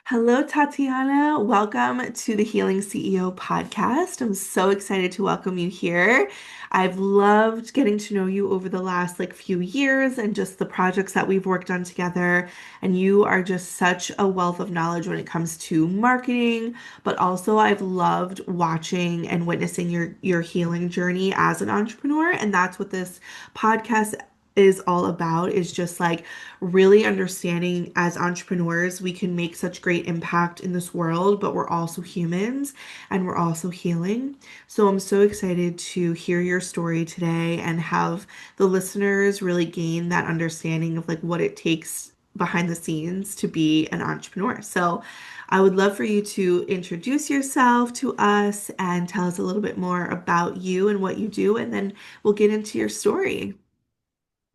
Hello, Tatiana. Welcome to the Healing CEO podcast. I'm so excited to welcome you here. I've loved getting to know you over the last few years and just the projects that we've worked on together. And you are just such a wealth of knowledge when it comes to marketing, but also I've loved watching and witnessing your healing journey as an entrepreneur. And that's what this podcast is all about, is just really understanding as entrepreneurs we can make such great impact in this world, but we're also humans and we're also healing. So I'm so excited to hear your story today and have the listeners really gain that understanding of what it takes behind the scenes to be an entrepreneur. So I would love for you to introduce yourself to us and tell us a little bit more about you and what you do, and then we'll get into your story.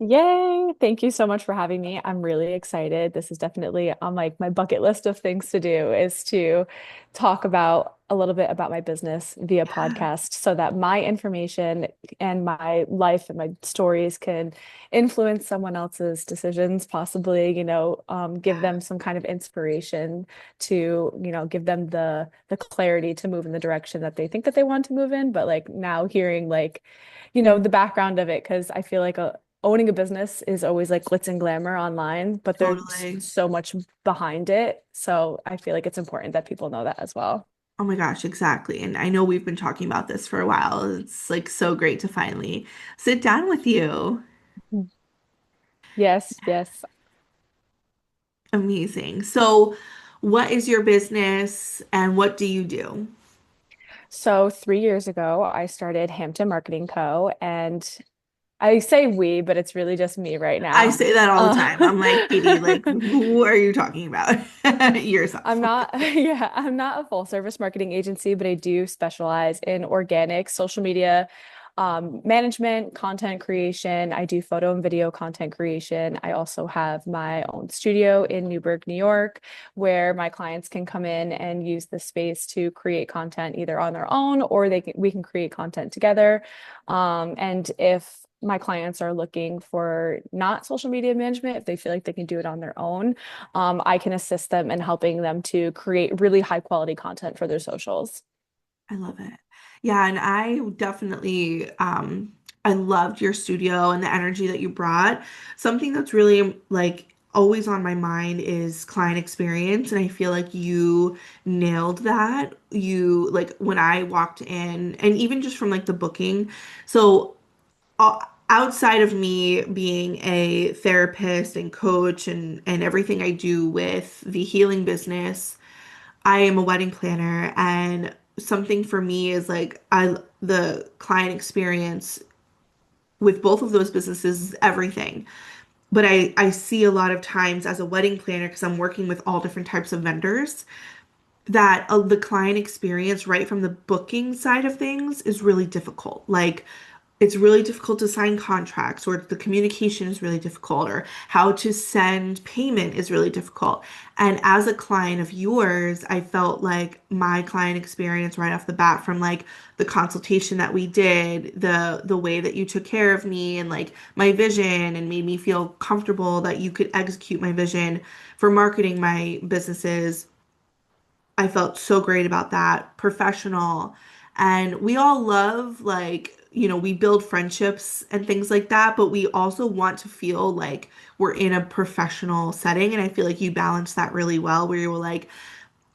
Yay! Thank you so much for having me. I'm really excited. This is definitely on my bucket list of things to do is to talk about a little bit about my business via Yeah, podcast so that my information and my life and my stories can influence someone else's decisions, possibly, give them some kind of inspiration to, give them the clarity to move in the direction that they think that they want to move in. But now hearing the background of it, because I feel like owning a business is always like glitz and glamour online, but there's totally. so much behind it. So I feel like it's important that people know that as well. Oh my gosh, exactly. And I know we've been talking about this for a while. It's so great to finally sit down with you. Mhm. Yes, yes. Amazing. So, what is your business and what do you do? So 3 years ago, I started Hampton Marketing Co. And I say we, but it's really just me right I now. say that all the time. I'm like, Katie, Uh, who are you talking about? Yourself. I'm not, yeah, I'm not a full service marketing agency, but I do specialize in organic social media management, content creation. I do photo and video content creation. I also have my own studio in Newburgh, New York, where my clients can come in and use the space to create content either on their own or we can create content together. And if my clients are looking for not social media management, if they feel like they can do it on their own, I can assist them in helping them to create really high quality content for their socials. I love it. Yeah, and I definitely I loved your studio and the energy that you brought. Something that's really always on my mind is client experience, and I feel like you nailed that. You when I walked in, and even just from the booking. So uh, outside of me being a therapist and coach and everything I do with the healing business, I am a wedding planner, and something for me is the client experience with both of those businesses is everything. But I see a lot of times as a wedding planner, because I'm working with all different types of vendors, that the client experience right from the booking side of things is really difficult. It's really difficult to sign contracts, or the communication is really difficult, or how to send payment is really difficult. And as a client of yours, I felt like my client experience right off the bat, from the consultation that we did, the way that you took care of me and my vision, and made me feel comfortable that you could execute my vision for marketing my businesses. I felt so great about that, professional. And we all love, we build friendships and things like that, but we also want to feel like we're in a professional setting. And I feel like you balance that really well, where you were like,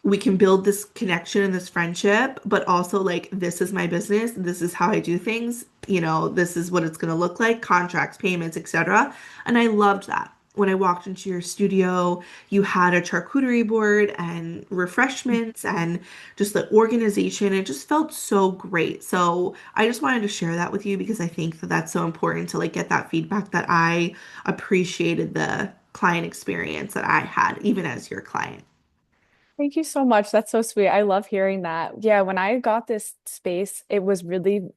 we can build this connection and this friendship, but also this is my business, this is how I do things, this is what it's going to look like, contracts, payments, etc. And I loved that. When I walked into your studio, you had a charcuterie board and refreshments and just the organization. It just felt so great. So I just wanted to share that with you, because I think that that's so important to get that feedback, that I appreciated the client experience that I had, even as your client. Thank you so much. That's so sweet. I love hearing that. Yeah, when I got this space, it was really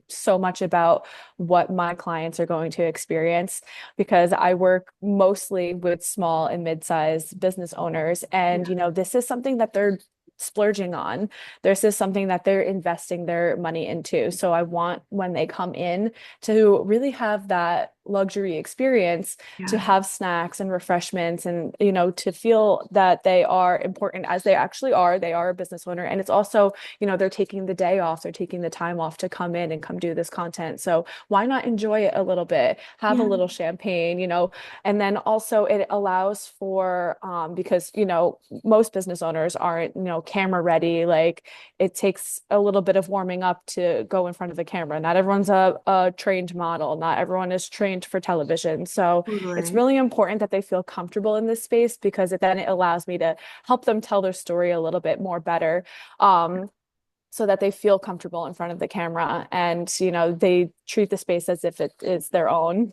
so much about what my clients are going to experience because I work mostly with small and mid-sized business owners. And, this is something that they're splurging on. This is something that they're investing their money into. So I want when they come in to really have that luxury experience to Yeah, have snacks and refreshments and, you know, to feel that they are important as they actually are. They are a business owner. And it's also, you know, they're taking the day off, they're taking the time off to come in and come do this content. So why not enjoy it a little bit, have a yeah, little champagne, you know, and then also it allows for, because, you know, most business owners aren't, you know, camera ready. Like it takes a little bit of warming up to go in front of the camera. Not everyone's a trained model. Not everyone is trained for television. So it's totally. really important that they feel comfortable in this space because it allows me to help them tell their story a little bit more better. So that they feel comfortable in front of the camera and, you know, they treat the space as if it is their own.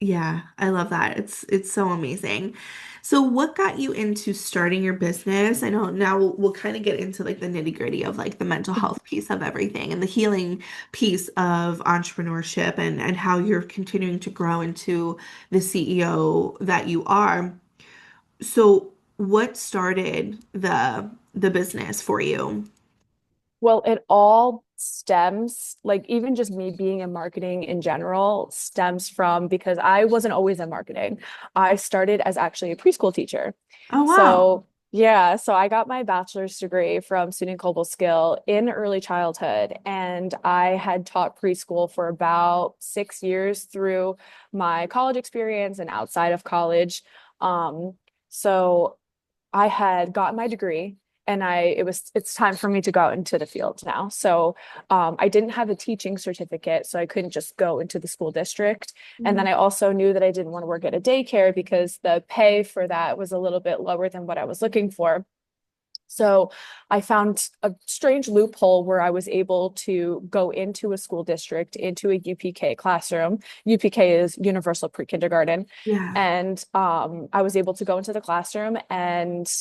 Yeah, I love that. It's so amazing. So what got you into starting your business? I know now we'll kind of get into like the nitty-gritty of like the mental health piece of everything and the healing piece of entrepreneurship and how you're continuing to grow into the CEO that you are. So what started the business for you? Well, it all stems, like even just me being in marketing in general, stems from because I wasn't always in marketing. I started as actually a preschool teacher. Oh wow. So, yeah, so I got my bachelor's degree from Student Global Skill in early childhood, and I had taught preschool for about 6 years through my college experience and outside of college. So I had gotten my degree and it's time for me to go out into the field now. So I didn't have a teaching certificate, so I couldn't just go into the school district. And then Mhm. I also knew that I didn't want to work at a daycare because the pay for that was a little bit lower than what I was looking for. So I found a strange loophole where I was able to go into a school district, into a UPK classroom. UPK is Universal Pre-Kindergarten. Yeah. And I was able to go into the classroom and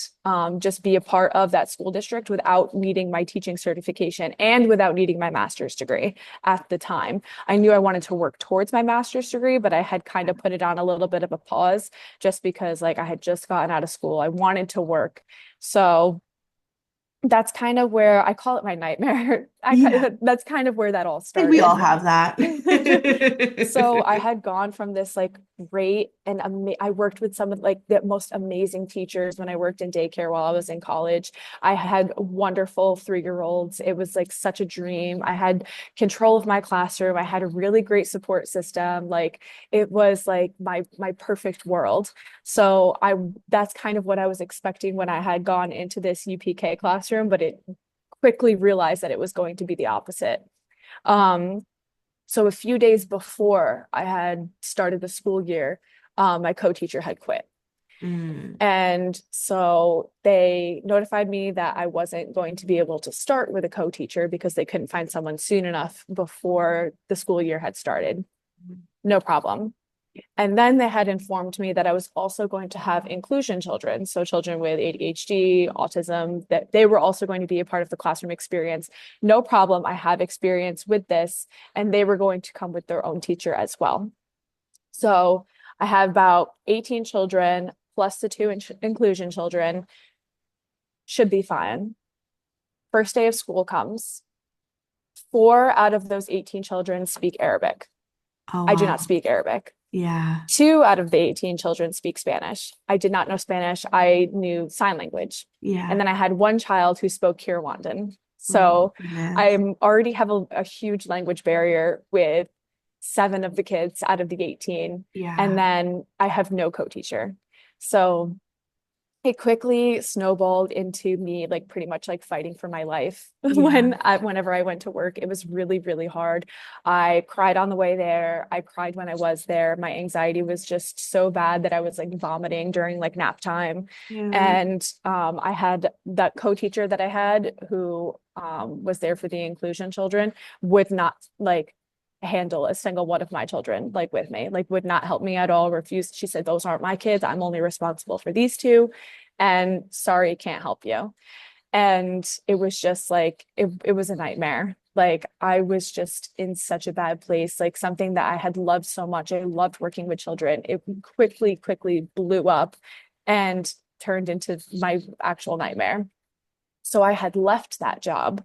just be a part of that school district without needing my teaching certification and without needing my master's degree at the time. I knew I wanted to work towards my master's degree, but I had kind of put it on a little bit of a pause just because like I had just gotten out of school. I wanted to work. So that's kind of where I call it my nightmare. Yeah. That's kind of where that all I think we all started. have that. So I had gone from this like great and I worked with some of like the most amazing teachers when I worked in daycare while I was in college. I had wonderful 3-year-olds. It was like such a dream. I had control of my classroom. I had a really great support system. Like it was like my perfect world. So I that's kind of what I was expecting when I had gone into this UPK classroom, but it quickly realized that it was going to be the opposite. Um, so a few days before I had started the school year, my co-teacher had quit. Mm, And so they notified me that I wasn't going to be able to start with a co-teacher because they couldn't find someone soon enough before the school year had started. No problem. And then they had informed me that I was also going to have inclusion children, so children with ADHD, autism, that they were also going to be a part of the classroom experience. No problem. I have experience with this, and they were going to come with their own teacher as well. So I have about 18 children plus the two inclusion children, should be fine. First day of school comes. 4 out of those 18 children speak Arabic. oh I do wow. not speak Arabic. Yeah. 2 out of the 18 children speak Spanish. I did not know Spanish. I knew sign language. And Yeah. then I had one child who spoke Kinyarwanda. Oh my So goodness. I already have a huge language barrier with 7 of the kids out of the 18. And Yeah. then I have no co-teacher. So it quickly snowballed into me like pretty much like fighting for my life Yeah. whenever I went to work. It was really, really hard. I cried on the way there. I cried when I was there. My anxiety was just so bad that I was like vomiting during like nap time. Yeah. And I had that co-teacher that I had who was there for the inclusion children would not like handle a single one of my children like with me, like would not help me at all, refused. She said, those aren't my kids. I'm only responsible for these two and sorry, can't help you. And it was just like it was a nightmare. Like I was just in such a bad place, like something that I had loved so much. I loved working with children. It quickly blew up and turned into my actual nightmare. So I had left that job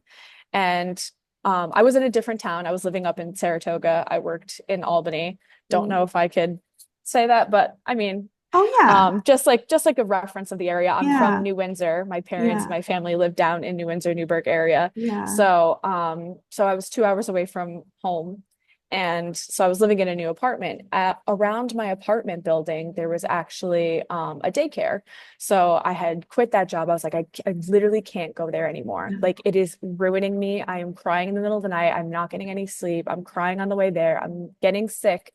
and I was in a different town. I was living up in Saratoga. I worked in Albany. Don't Mm. know if I could say that, but I mean, Oh yeah. just like a reference of the area. I'm from Yeah. New Windsor. Yeah. My family lived down in New Windsor, Newburgh area. Yeah. So I was 2 hours away from home. And so I was living in a new apartment. Around my apartment building, there was actually a daycare. So I had quit that job. I was like, I literally can't go there anymore. No. Like it is ruining me. I am crying in the middle of the night. I'm not getting any sleep. I'm crying on the way there. I'm getting sick.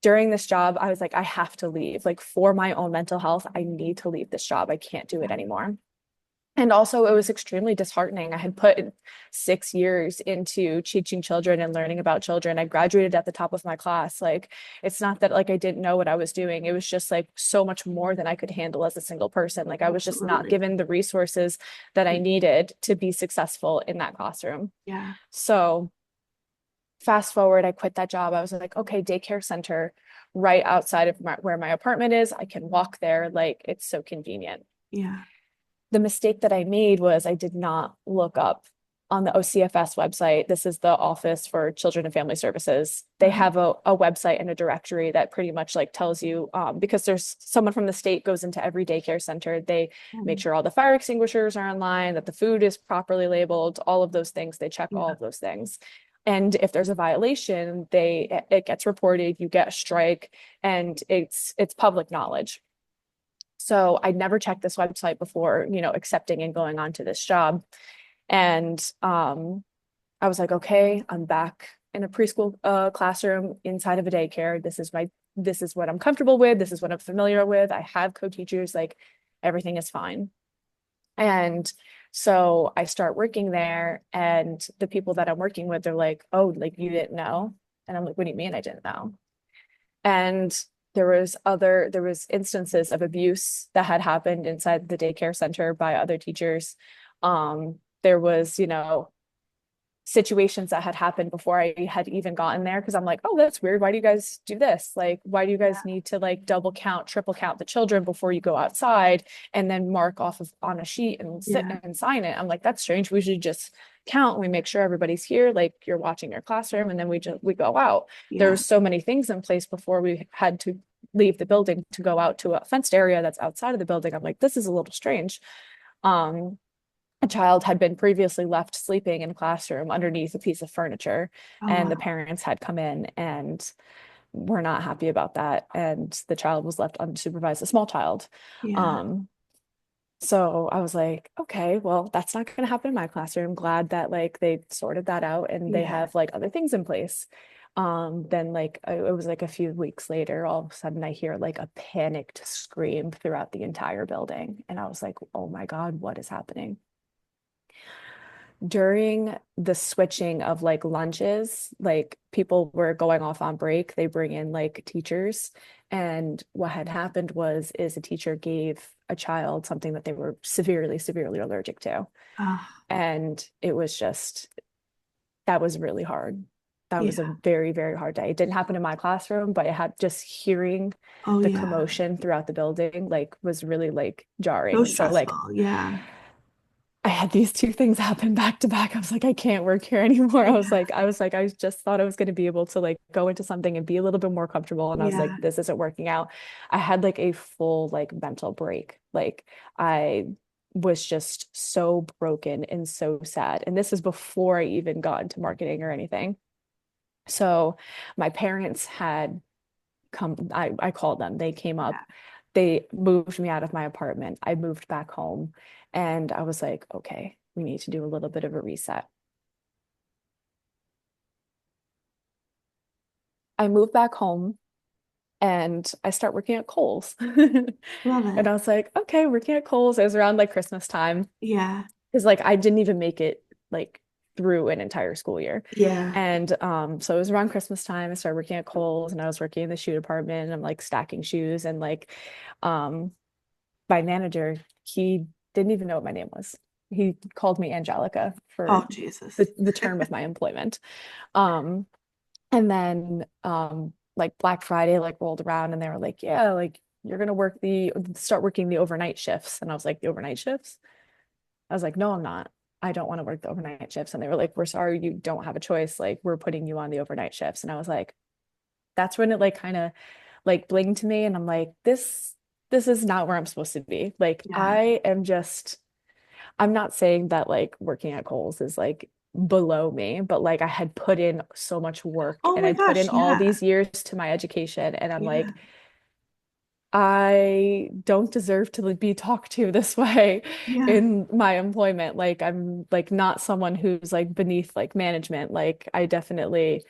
During this job, I was like, I have to leave. Like for my own mental health, I need to leave this job. I can't do it anymore. And also, it was extremely disheartening. I had put 6 years into teaching children and learning about children. I graduated at the top of my class. Like, it's not that like I didn't know what I was doing. It was just like so much more than I could handle as a single person. Like, I was just not Absolutely. given the resources that I needed to be successful in that classroom. Yeah. So, fast forward, I quit that job. I was like, okay, daycare center right outside of where my apartment is. I can walk there. Like, it's so convenient. Yeah. The mistake that I made was I did not look up on the OCFS website. This is the Office for Children and Family Services. They Uh-huh. have a website and a directory that pretty much like tells you, because there's someone from the state goes into every daycare center. They make Um, sure all the fire extinguishers are online, that the food is properly labeled, all of those things. They check all yeah. of those things. And if there's a violation, it gets reported, you get a strike, and it's public knowledge. So I never checked this website before, accepting and going on to this job. And I was like, okay, I'm back in a preschool classroom inside of a daycare. This is what I'm comfortable with. This is what I'm familiar with. I have co-teachers, like everything is fine. And so I start working there, and the people that I'm working with, they're like, oh, like you didn't know. And I'm like, what do you mean I didn't know? And there was instances of abuse that had happened inside the daycare center by other teachers. There was, situations that had happened before I had even gotten there, because I'm like, oh, that's weird. Why do you guys do this? Like, why do you Yeah. guys need to like double count, triple count the children before you go outside and then mark off of on a sheet and sit Yeah. and sign it? I'm like, that's strange. We should just count. We make sure everybody's here, like you're watching your classroom, and then we go out. Yeah. There's so many things in place before we had to leave the building to go out to a fenced area that's outside of the building. I'm like, this is a little strange. Um, a child had been previously left sleeping in a classroom underneath a piece of furniture, Oh and the wow. parents had come in and were not happy about that, and the child was left unsupervised, a small child. Yeah. um so I was like, okay, well, that's not going to happen in my classroom. Glad that like they sorted that out and they Yeah. have like other things in place. Then like it was like a few weeks later, all of a sudden I hear like a panicked scream throughout the entire building, and I was like, oh my God, what is happening? During the switching of like lunches, like people were going off on break, they bring in like teachers. And what had happened was is a teacher gave a child something that they were severely, severely allergic to. Ah. And it was just, that was really hard. That was a Yeah. very, very hard day. It didn't happen in my classroom, but it had just hearing Oh the yeah. commotion throughout the building, like was really like So jarring. So like stressful. Yeah. I had these two things happen back to back. I was like, I can't work here anymore. Yeah. I just thought I was going to be able to like go into something and be a little bit more comfortable. And I was like, Yeah. this isn't working out. I had like a full like mental break. Like I was just so broken and so sad. And this is before I even got into marketing or anything. So my parents had come, I called them, they came up, Yeah. they moved me out of my apartment. I moved back home, and I was like, okay, we need to do a little bit of a reset. I moved back home and I start working at Kohl's. Love And it. I was like, okay, working at Kohl's. It was around like Christmas time. Yeah. Because like I didn't even make it like through an entire school year. Yeah. And so it was around Christmas time. I started working at Kohl's, and I was working in the shoe department, and I'm like stacking shoes, and like um my manager, he didn't even know what my name was. He called me Angelica for Oh Jesus. the term of my employment. Um, and then like Black Friday like rolled around, and they were like, yeah, like you're gonna start working the overnight shifts. And I was like, the overnight shifts? I was like, no, I'm not. I don't want to work the overnight shifts. And they were like, we're sorry, you don't have a choice. Like, we're putting you on the overnight shifts. And I was like, that's when it like kind of like blinged to me. And I'm like, this is not where I'm supposed to be. Like, Yeah. I'm not saying that like working at Kohl's is like below me, but like I had put in so much work Oh and my I put in gosh, all yeah. these years to my education. And I'm Yeah. like, I don't deserve to like, be talked to this way Yeah. in my employment. Like I'm like not someone who's like beneath like management. Like I definitely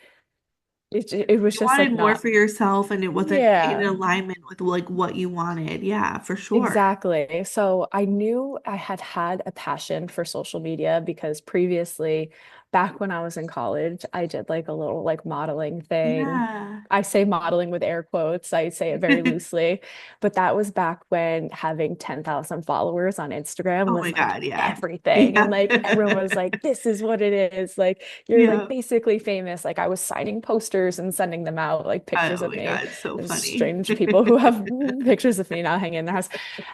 it was You just like wanted more not for yourself and it wasn't in yeah. alignment with like what you wanted. Yeah, for sure. Exactly. So I knew I had had a passion for social media because previously, back when I was in college, I did like a little like modeling thing. Yeah. I say modeling with air quotes, I say it very loosely, but that was back when having 10,000 followers on Instagram Oh was my like God, yeah. everything. And Yeah. like everyone was like, this is what it is. Like you're like Yeah. basically famous. Like I was signing posters and sending them out, like pictures Oh of my me. God, so There's funny. strange people who have pictures of me now hanging in their house.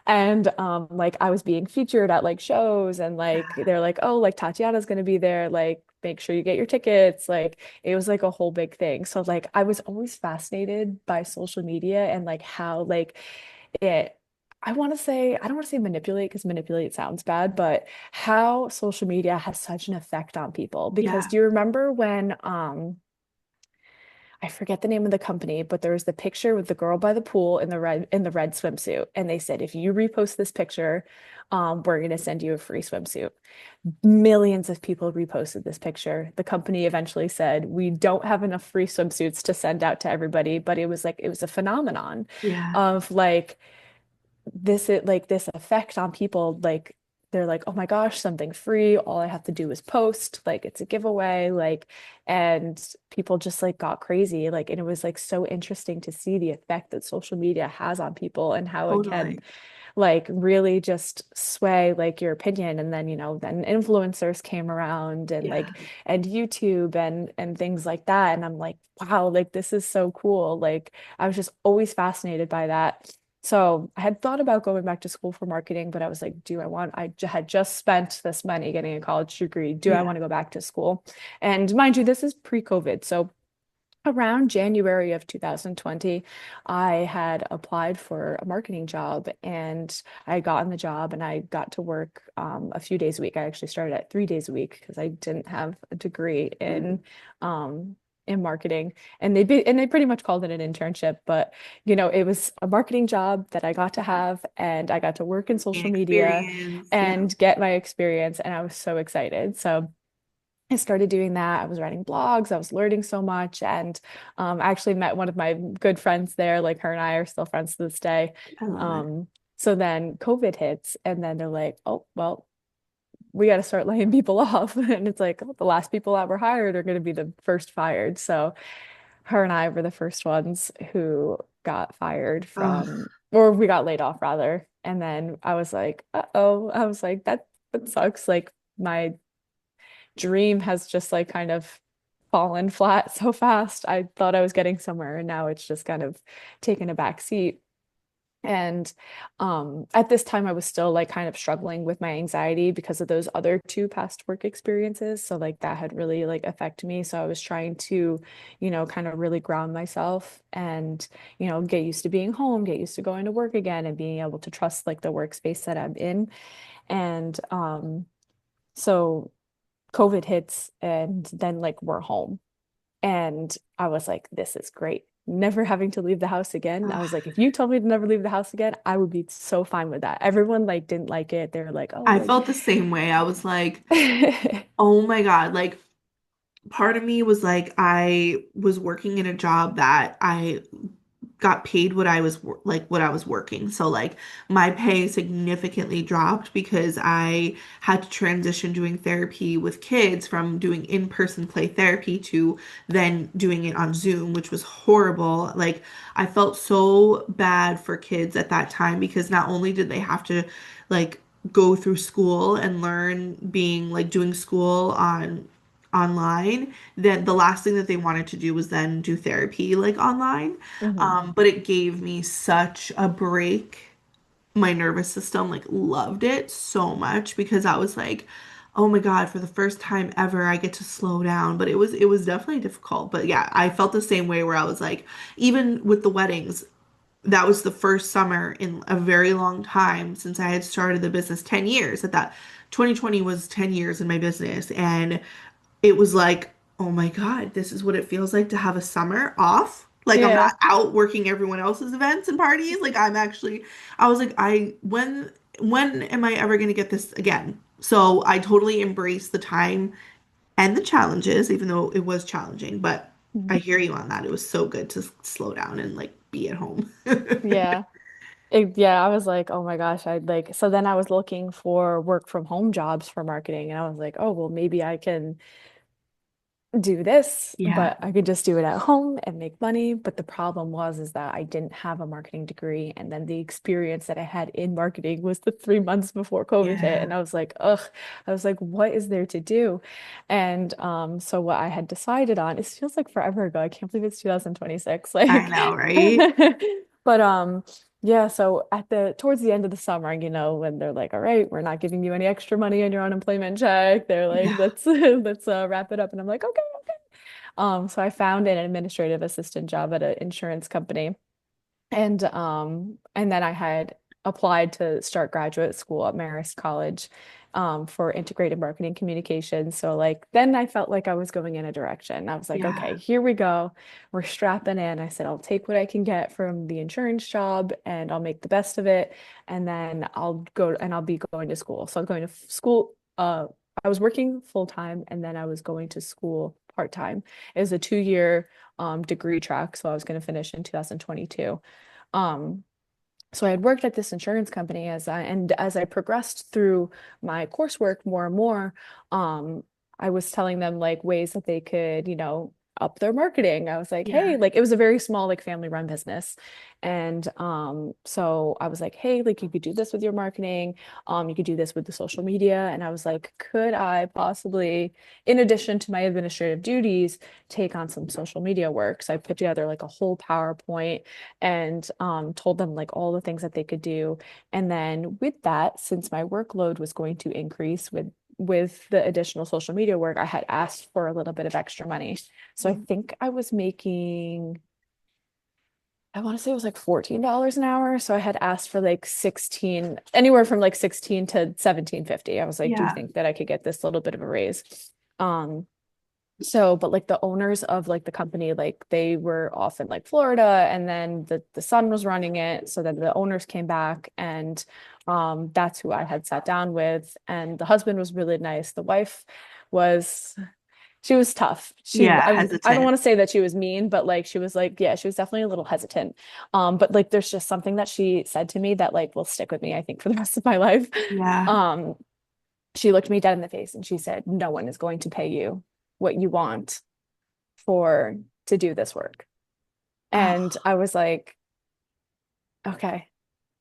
And like I was being featured at like shows and like they're like, oh, like Tatiana's gonna be there, like make sure you get your tickets. Like it was like a whole big thing. So like I was always fascinated by social media and like how like it I want to say, I don't want to say manipulate because manipulate sounds bad, but how social media has such an effect on people. Because Yeah. do you remember when I forget the name of the company, but there was the picture with the girl by the pool in the red swimsuit. And they said, if you repost this picture, we're gonna send you a free swimsuit. Millions of people reposted this picture. The company eventually said, we don't have enough free swimsuits to send out to everybody, but it was like it was a phenomenon Yeah. of like this effect on people like they're like oh my gosh something free all I have to do is post like it's a giveaway like and people just like got crazy like and it was like so interesting to see the effect that social media has on people and how it can Totally. like really just sway like your opinion and then then influencers came around and Yeah. like and YouTube and things like that and I'm like wow like this is so cool like I was just always fascinated by that so I had thought about going back to school for marketing but I was like had just spent this money getting a college degree do I Yeah. want to go back to school and mind you this is pre-COVID so around January of 2020, I had applied for a marketing job and I had gotten the job and I got to work a few days a week. I actually started at 3 days a week because I didn't have a degree in marketing and they pretty much called it an internship, but it was a marketing job that I got to Yeah. have and I got to work in Gain social media experience. Yeah. and get my experience and I was so excited. So I started doing that. I was writing blogs. I was learning so much. And I actually met one of my good friends there. Like her and I are still friends to this day. I love it. Um, so then COVID hits, and then they're like, oh, well, we got to start laying people off. And it's like, oh, the last people that were hired are going to be the first fired. So her and I were the first ones who got fired Oh, or we got laid off rather. And then I was like, uh-oh. I was like, that sucks. Like, my dream has just like kind of fallen flat so fast. I thought I was getting somewhere and now it's just kind of taken a back seat. And at this time I was still like kind of struggling with my anxiety because of those other two past work experiences. So like that had really like affected me. So I was trying to, kind of really ground myself and, get used to being home, get used to going to work again and being able to trust like the workspace that I'm in. And so COVID hits and then like we're home. And I was like, this is great. Never having to leave the house again. I was like, ugh. if you told me to never leave the house again, I would be so fine with that. Everyone like didn't like it. They were like, oh, I like felt the same way. I was like, oh my God. Like, part of me was like, I was working in a job that I got paid what I was like what I was working. So like my pay significantly dropped because I had to transition doing therapy with kids from doing in-person play therapy to then doing it on Zoom, which was horrible. Like I felt so bad for kids at that time because not only did they have to like go through school and learn being like doing school on online, then the last thing that they wanted to do was then do therapy like online. Mhm. But it gave me such a break. My nervous system like loved it so much because I was like, oh my God, for the first time ever, I get to slow down. But it was definitely difficult. But yeah, I felt the same way where I was like, even with the weddings, that was the first summer in a very long time since I had started the business 10 years. At that 2020 was 10 years in my business. And it was like, oh my God, this is what it feels like to have a summer off. Like I'm Yeah. not out working everyone else's events and parties. Like I'm actually, I was like, when am I ever going to get this again? So I totally embraced the time and the challenges, even though it was challenging. But I Mhm. hear you on that. It was so good to slow down and like be at home. Yeah. Yeah, I was like, oh my gosh, I'd like, so then I was looking for work from home jobs for marketing, and I was like, oh, well, maybe I can do this, Yeah. but I could just do it at home and make money. But the problem was is that I didn't have a marketing degree. And then the experience that I had in marketing was the 3 months before COVID hit. Yeah. And I was like, ugh, I was like, what is there to do? And so what I had decided on, it feels like forever ago. I can't believe it's 2026. I Like, know, right? but yeah, so at the towards the end of the summer, when they're like, all right, we're not giving you any extra money on your unemployment check, they're like, Yeah. let's wrap it up. And I'm like, okay. So I found an administrative assistant job at an insurance company. And then I had applied to start graduate school at Marist College for integrated marketing communications. So like then I felt like I was going in a direction. I was like, okay, Yeah. here we go. We're strapping in. I said, I'll take what I can get from the insurance job and I'll make the best of it. And then I'll be going to school. So I'm going to school. I was working full time and then I was going to school part time. It was a 2 year degree track. So I was going to finish in 2022. Um, so I had worked at this insurance company as I progressed through my coursework more and more, um, I was telling them like ways that they could, up their marketing. I was like, Yeah. hey, like it was a very small, like family run business. And so I was like, hey, like you could do this with your marketing, you could do this with the social media. And I was like, could I possibly, in addition to my administrative duties, take on some social media work? So I put together like a whole PowerPoint and told them like all the things that they could do. And then with that, since my workload was going to increase with the additional social media work, I had asked for a little bit of extra money. So I think I was making, I want to say it was like $14 an hour. So I had asked for like 16, anywhere from like 16 to 17.50. I was like, do you Yeah. think that I could get this little bit of a raise? Um, but like the owners of like the company, like they were off in like Florida and then the son was running it. So then the owners came back and that's who I had sat down with. And the husband was really nice. The wife was she was tough. Yeah. I don't Hesitant. want to say that she was mean, but like she was like, yeah, she was definitely a little hesitant. But like there's just something that she said to me that like will stick with me, I think, for the rest of my life. Yeah. Um, she looked me dead in the face and she said, no one is going to pay you what you want for to do this work. And Oh, I was like, okay.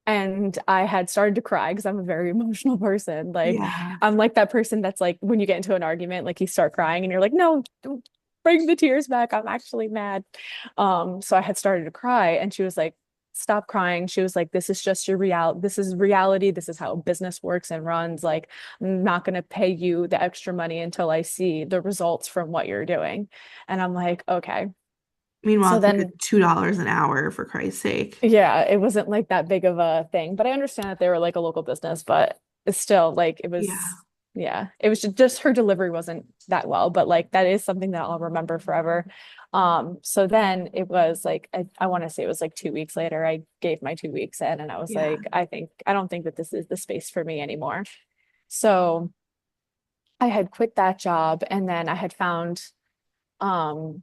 And I had started to cry because I'm a very emotional person. Like, yeah. I'm like that person that's like, when you get into an argument, like you start crying and you're like, no, don't bring the tears back. I'm actually mad. So I had started to cry and she was like, stop crying. She was like, this is just your reality. This is reality. This is how business works and runs. Like, I'm not going to pay you the extra money until I see the results from what you're doing. And I'm like, okay. Meanwhile, So it's like a then $2 an hour for Christ's sake. yeah, it wasn't like that big of a thing, but I understand that they were like a local business, but it's still like it was, Yeah. yeah, it was just her delivery wasn't that well, but like that is something that I'll remember forever. So then it was like I want to say it was like 2 weeks later, I gave my 2 weeks in and I was Yeah. like, I don't think that this is the space for me anymore. So I had quit that job and then I had found um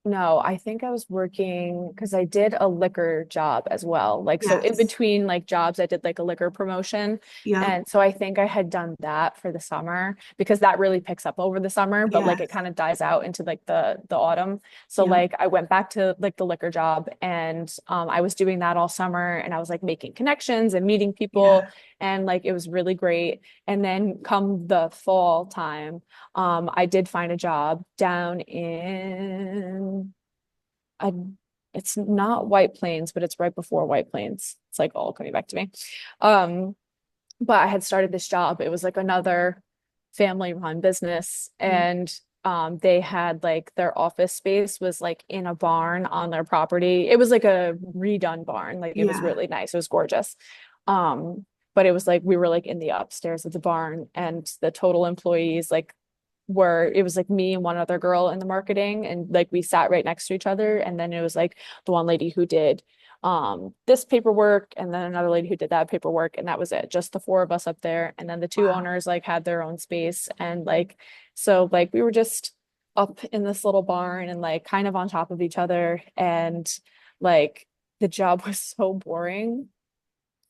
no, I think I was working because I did a liquor job as well. Like, so in Yes. between like jobs, I did like a liquor promotion. Yep. And so I think I had done that for the summer because that really picks up over the summer, but like it Yes. kind of dies out into like the autumn. So Yep. like I went back to like the liquor job and I was doing that all summer and I was like making connections and meeting people Yeah. and like it was really great. And then come the fall time, I did find a job down in I it's not White Plains, but it's right before White Plains. It's like all coming back to me. Um, but I had started this job. It was like another family run business. Mm. And they had like their office space was like in a barn on their property. It was like a redone barn. Like it was Yeah. really nice. It was gorgeous. Um, but it was like we were like in the upstairs of the barn and the total employees like were it was like me and one other girl in the marketing and like we sat right next to each other and then it was like the one lady who did this paperwork and then another lady who did that paperwork and that was it, just the four of us up there, and then the two Wow. owners like had their own space and like so like we were just up in this little barn and like kind of on top of each other, and like the job was so boring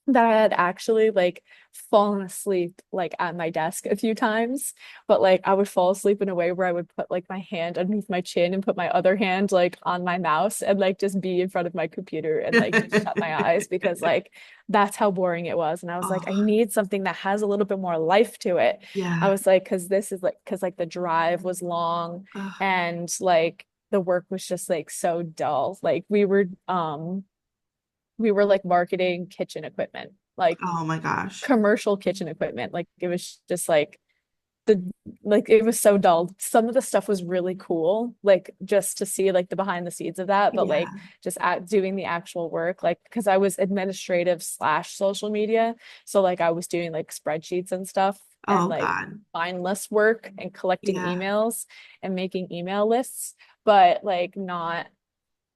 that I had actually like fallen asleep like at my desk a few times, but like I would fall asleep in a way where I would put like my hand underneath my chin and put my other hand like on my mouse and like just be in front of my computer and like just shut my eyes because like that's how boring it was. And I was like, I Oh, need something that has a little bit more life to it. I yeah. was like, because this is like, because like the drive was long Ugh. and like the work was just like so dull. Like we were like marketing kitchen equipment, like Oh my gosh. commercial kitchen equipment. Like it was just like the like it was so dull. Some of the stuff was really cool, like just to see like the behind the scenes of that, but like Yeah. just at doing the actual work, like because I was administrative slash social media. So like I was doing like spreadsheets and stuff and Oh like God. mindless work and collecting Yeah. emails and making email lists, but like not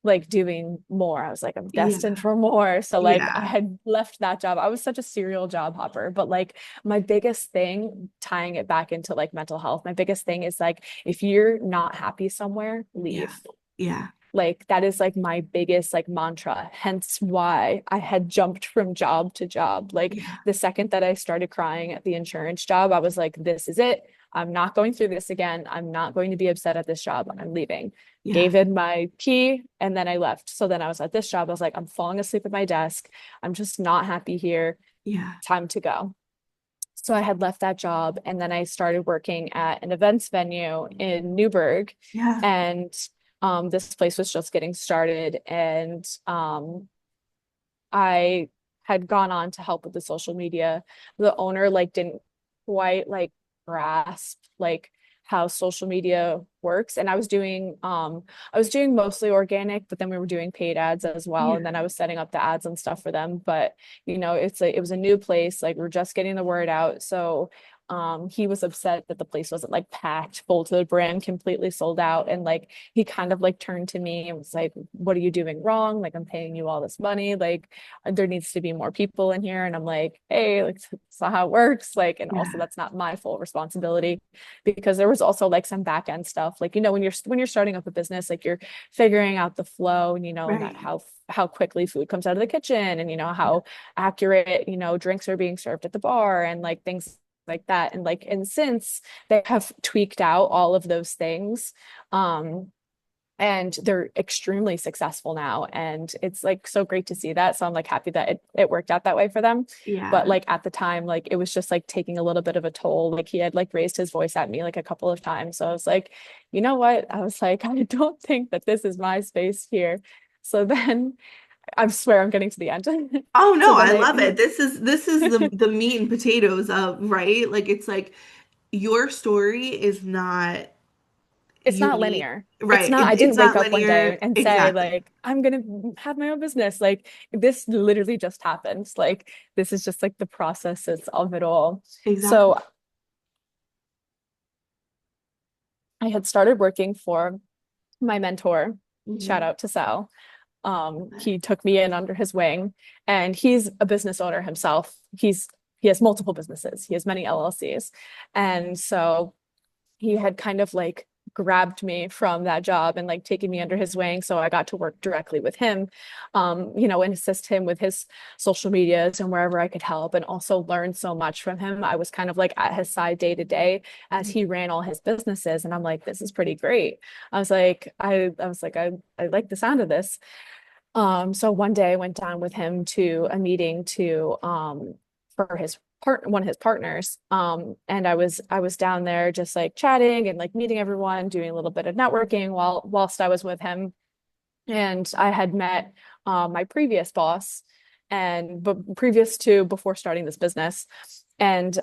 like doing more. I was like, I'm destined Yeah. for more. So like I Yeah. had left that job. I was such a serial job hopper, but like my biggest thing, tying it back into like mental health, my biggest thing is like if you're not happy somewhere, Yeah. leave. Yeah. Like that is like my biggest like mantra, hence why I had jumped from job to job. Like Yeah. the second that I started crying at the insurance job, I was like, this is it. I'm not going through this again. I'm not going to be upset at this job. I'm leaving. Yeah. Gave in my key and then I left. So then I was at this job. I was like, I'm falling asleep at my desk. I'm just not happy here. Yeah. Time to go. So I had left that job and then I started working at an events venue in Newburgh, Yeah. and this place was just getting started and I had gone on to help with the social media. The owner like didn't quite like grasp like how social media works. And I was doing mostly organic, but then we were doing paid ads as well. Yeah. And then I was setting up the ads and stuff for them. But it was a new place, like we're just getting the word out. So he was upset that the place wasn't like packed full to the brim, completely sold out. And like he kind of like turned to me and was like, what are you doing wrong? Like I'm paying you all this money. Like there needs to be more people in here. And I'm like, hey, like that's not how it works. Like, and also Yeah. that's not my full responsibility because there was also like some back end stuff. Like, when you're starting up a business, like you're figuring out the flow and and that Right. how quickly food comes out of the kitchen and how accurate, drinks are being served at the bar and like things like that. And like, and since they have tweaked out all of those things, um, and they're extremely successful now and it's like so great to see that, so I'm like happy that it worked out that way for them. But Yeah. like at the time, like it was just like taking a little bit of a toll. Like he had like raised his voice at me like a couple of times, so I was like, you know what, I was like, I don't think that this is my space here. So then I swear I'm getting to the end. Oh So no, then I I love it. This is the meat and potatoes of, right? Like it's like your story is not it's not unique. linear. It's Right. not, It's I it's didn't wake not up one day linear. and say, Exactly. like, I'm gonna have my own business. Like, this literally just happened. Like, this is just like the processes of it all. Exactly. So I had started working for my mentor. Shout Hmm. out to Sal. He took me in under his wing, and he's a business owner himself. He has multiple businesses. He has many LLCs. And so he had kind of like grabbed me from that job and like taken me under his wing. So I got to work directly with him, and assist him with his social medias and wherever I could help, and also learn so much from him. I was kind of like at his side day to day as he ran all his businesses. And I'm like, this is pretty great. I like the sound of this. So one day I went down with him to a meeting to for his one of his partners. And I was down there just like chatting and like meeting everyone, doing a little bit of networking whilst I was with him. And I had met my previous boss and but previous to before starting this business. And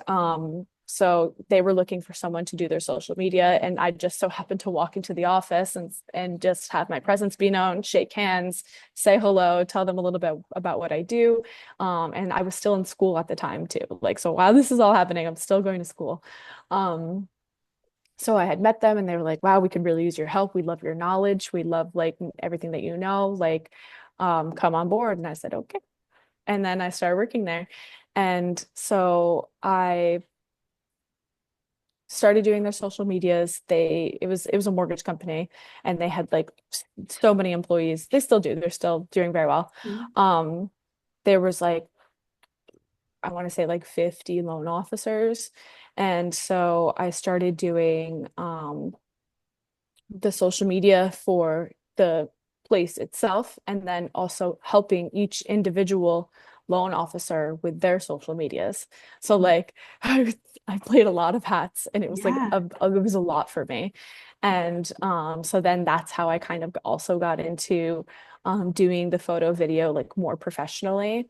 so they were looking for someone to do their social media, and I just so happened to walk into the office and just have my presence be known, shake hands, say hello, tell them a little bit about what I do. And I was still in school at the time too. Like, so while this is all happening, I'm still going to school. Um, so I had met them and they were like, wow, we could really use your help. We love your knowledge. We love like everything that you know, like come on board. And I said, okay. And then I started working there. And so I started doing their social medias. It was a mortgage company and they had like so many employees. They still do. They're still doing very well. Mhm. Um, there was like, I want to say like 50 loan officers. And so I started doing the social media for the place itself, and then also helping each individual loan officer with their social medias. So like I played a lot of hats and it was like Yeah. it was a lot for me. And so then that's how I kind of also got into doing the photo video like more professionally.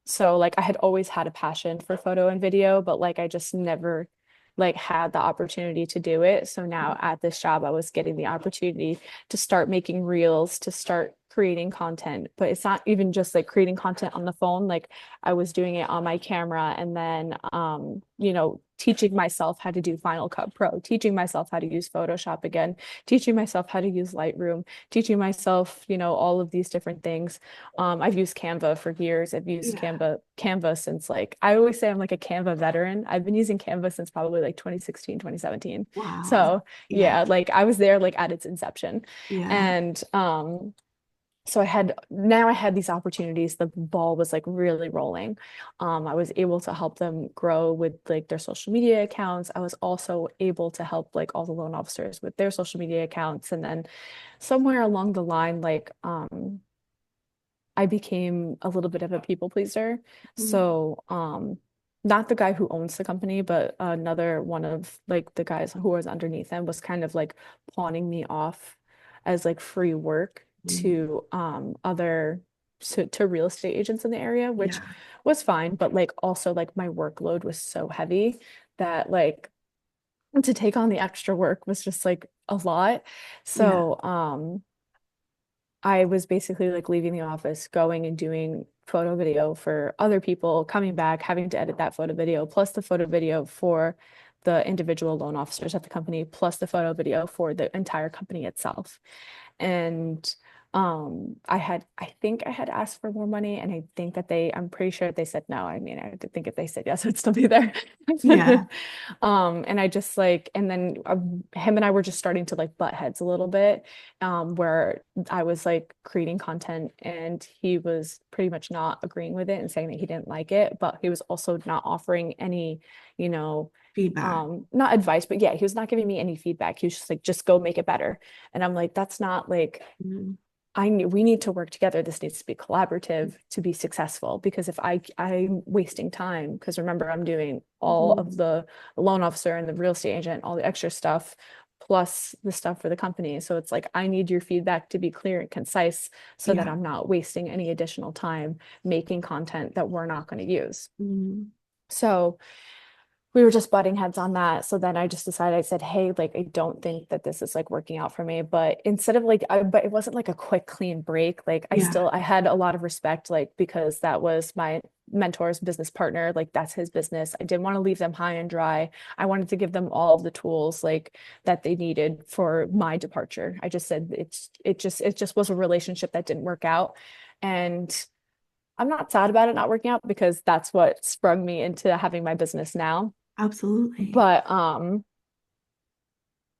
So like I had always had a passion for photo and video, but like I just never like had the opportunity to do it. So now at this job, I was getting the opportunity to start making reels, to start creating content. But it's not even just like creating content on the phone. Like I was doing it on my camera and then teaching myself how to do Final Cut Pro, teaching myself how to use Photoshop again, teaching myself how to use Lightroom, teaching myself, all of these different things. I've used Canva for years. I've used Yeah. Canva since like I always say I'm like a Canva veteran. I've been using Canva since probably like 2016, 2017. Wow. So Yeah. yeah, like I was there like at its inception. Yeah. And so I had these opportunities. The ball was like really rolling. I was able to help them grow with like their social media accounts. I was also able to help like all the loan officers with their social media accounts. And then somewhere along the line, like I became a little bit of a people pleaser. Mhm. So, not the guy who owns the company, but another one of like the guys who was underneath him was kind of like pawning me off as like free work Mhm. to other to real estate agents in the area, which Yeah. was fine, but like also like my workload was so heavy that like to take on the extra work was just like a lot. Yeah. So, I was basically like leaving the office, going and doing photo video for other people, coming back, having to edit that photo video, plus the photo video for the individual loan officers at the company, plus the photo video for the entire company itself. And I think I had asked for more money, and I'm pretty sure they said no. I mean, I think if they said yes, I'd still be there. Yeah. And I just like, and then him and I were just starting to like butt heads a little bit, where I was like creating content and he was pretty much not agreeing with it and saying that he didn't like it, but he was also not offering any, you know, Feedback. not advice, but yeah, he was not giving me any feedback. He was just like, just go make it better. And I'm like, that's not like, Mhm. we need to work together. This needs to be collaborative to be successful. Because if I'm wasting time, because remember, I'm doing all Mhm. of the loan officer and the real estate agent, all the extra stuff, plus the stuff for the company. So it's like, I need your feedback to be clear and concise so that Yeah. I'm not wasting any additional time making content that we're not going to use. Mhm. So we were just butting heads on that. So then I just decided, I said, hey, like, I don't think that this is like working out for me. But instead of like, but it wasn't like a quick, clean break. Like, Yeah. I had a lot of respect, like, because that was my mentor's business partner. Like, that's his business. I didn't want to leave them high and dry. I wanted to give them all of the tools, like, that they needed for my departure. I just said, it just was a relationship that didn't work out. And I'm not sad about it not working out because that's what sprung me into having my business now. Absolutely. But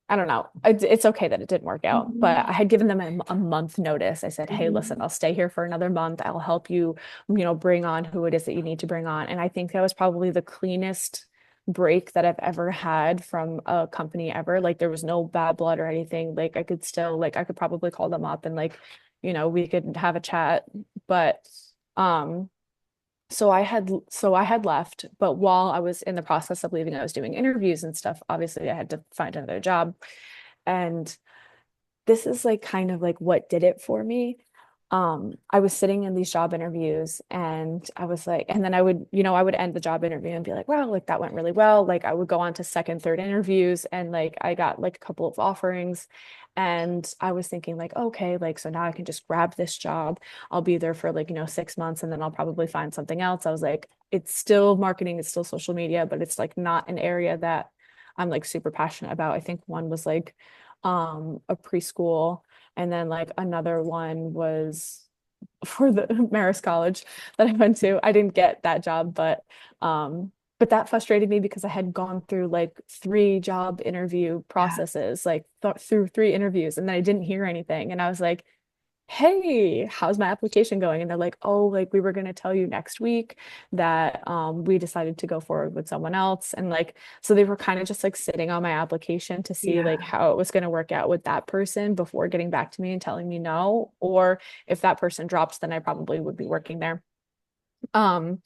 I don't know. It's okay that it didn't work out. But Mhm. I had given them a month notice. I said, "Hey, listen, Mhm. I'll stay here for another month. I'll help you, bring on who it is that you need to bring on." And I think that was probably the cleanest break that I've ever had from a company ever. Like there was no bad blood or anything. Like I could probably call them up and like, we could have a chat. But um so I had left, but while I was in the process of leaving, I was doing interviews and stuff. Obviously, I had to find another job. And this is like kind of like what did it for me. I was sitting in these job interviews and I was like, and then I would, I would end the job interview and be like, wow, like that went really well. Like I would go on to second, third interviews and like I got like a couple of offerings. And I was thinking like, okay, like so now I can just grab this job. I'll be there for like, 6 months and then I'll probably find something else. I was like, it's still marketing, it's still social media, but it's like not an area that I'm like super passionate about. I think one was like a preschool, and then like another one was for the Marist College that I went to. I didn't get that job, but that frustrated me because I had gone through like three job interview Yeah. processes, like through three interviews, and then I didn't hear anything. And I was like, hey, how's my application going? And they're like, oh, like we were going to tell you next week that we decided to go forward with someone else. And like, so they were kind of just like sitting on my application to see like Yeah. how it was going to work out with that person before getting back to me and telling me no. Or if that person drops, then I probably would be working there. Um,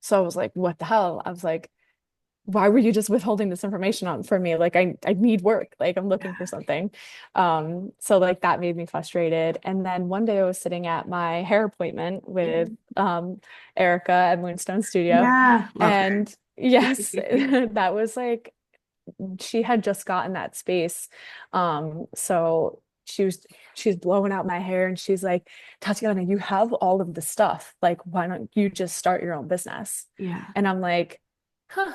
so I was like, what the hell? I was like, why were you just withholding this information on for me? Like I need work. Like I'm looking for Yeah. something. So like that made me frustrated. And then one day I was sitting at my hair appointment with Mhm. Erica at Moonstone Studio. Yeah. Love her. And yes, that was like she had just gotten that space. So she's blowing out my hair and she's like, Tatiana, you have all of the stuff. Like, why don't you just start your own business? Yeah. And I'm like, huh,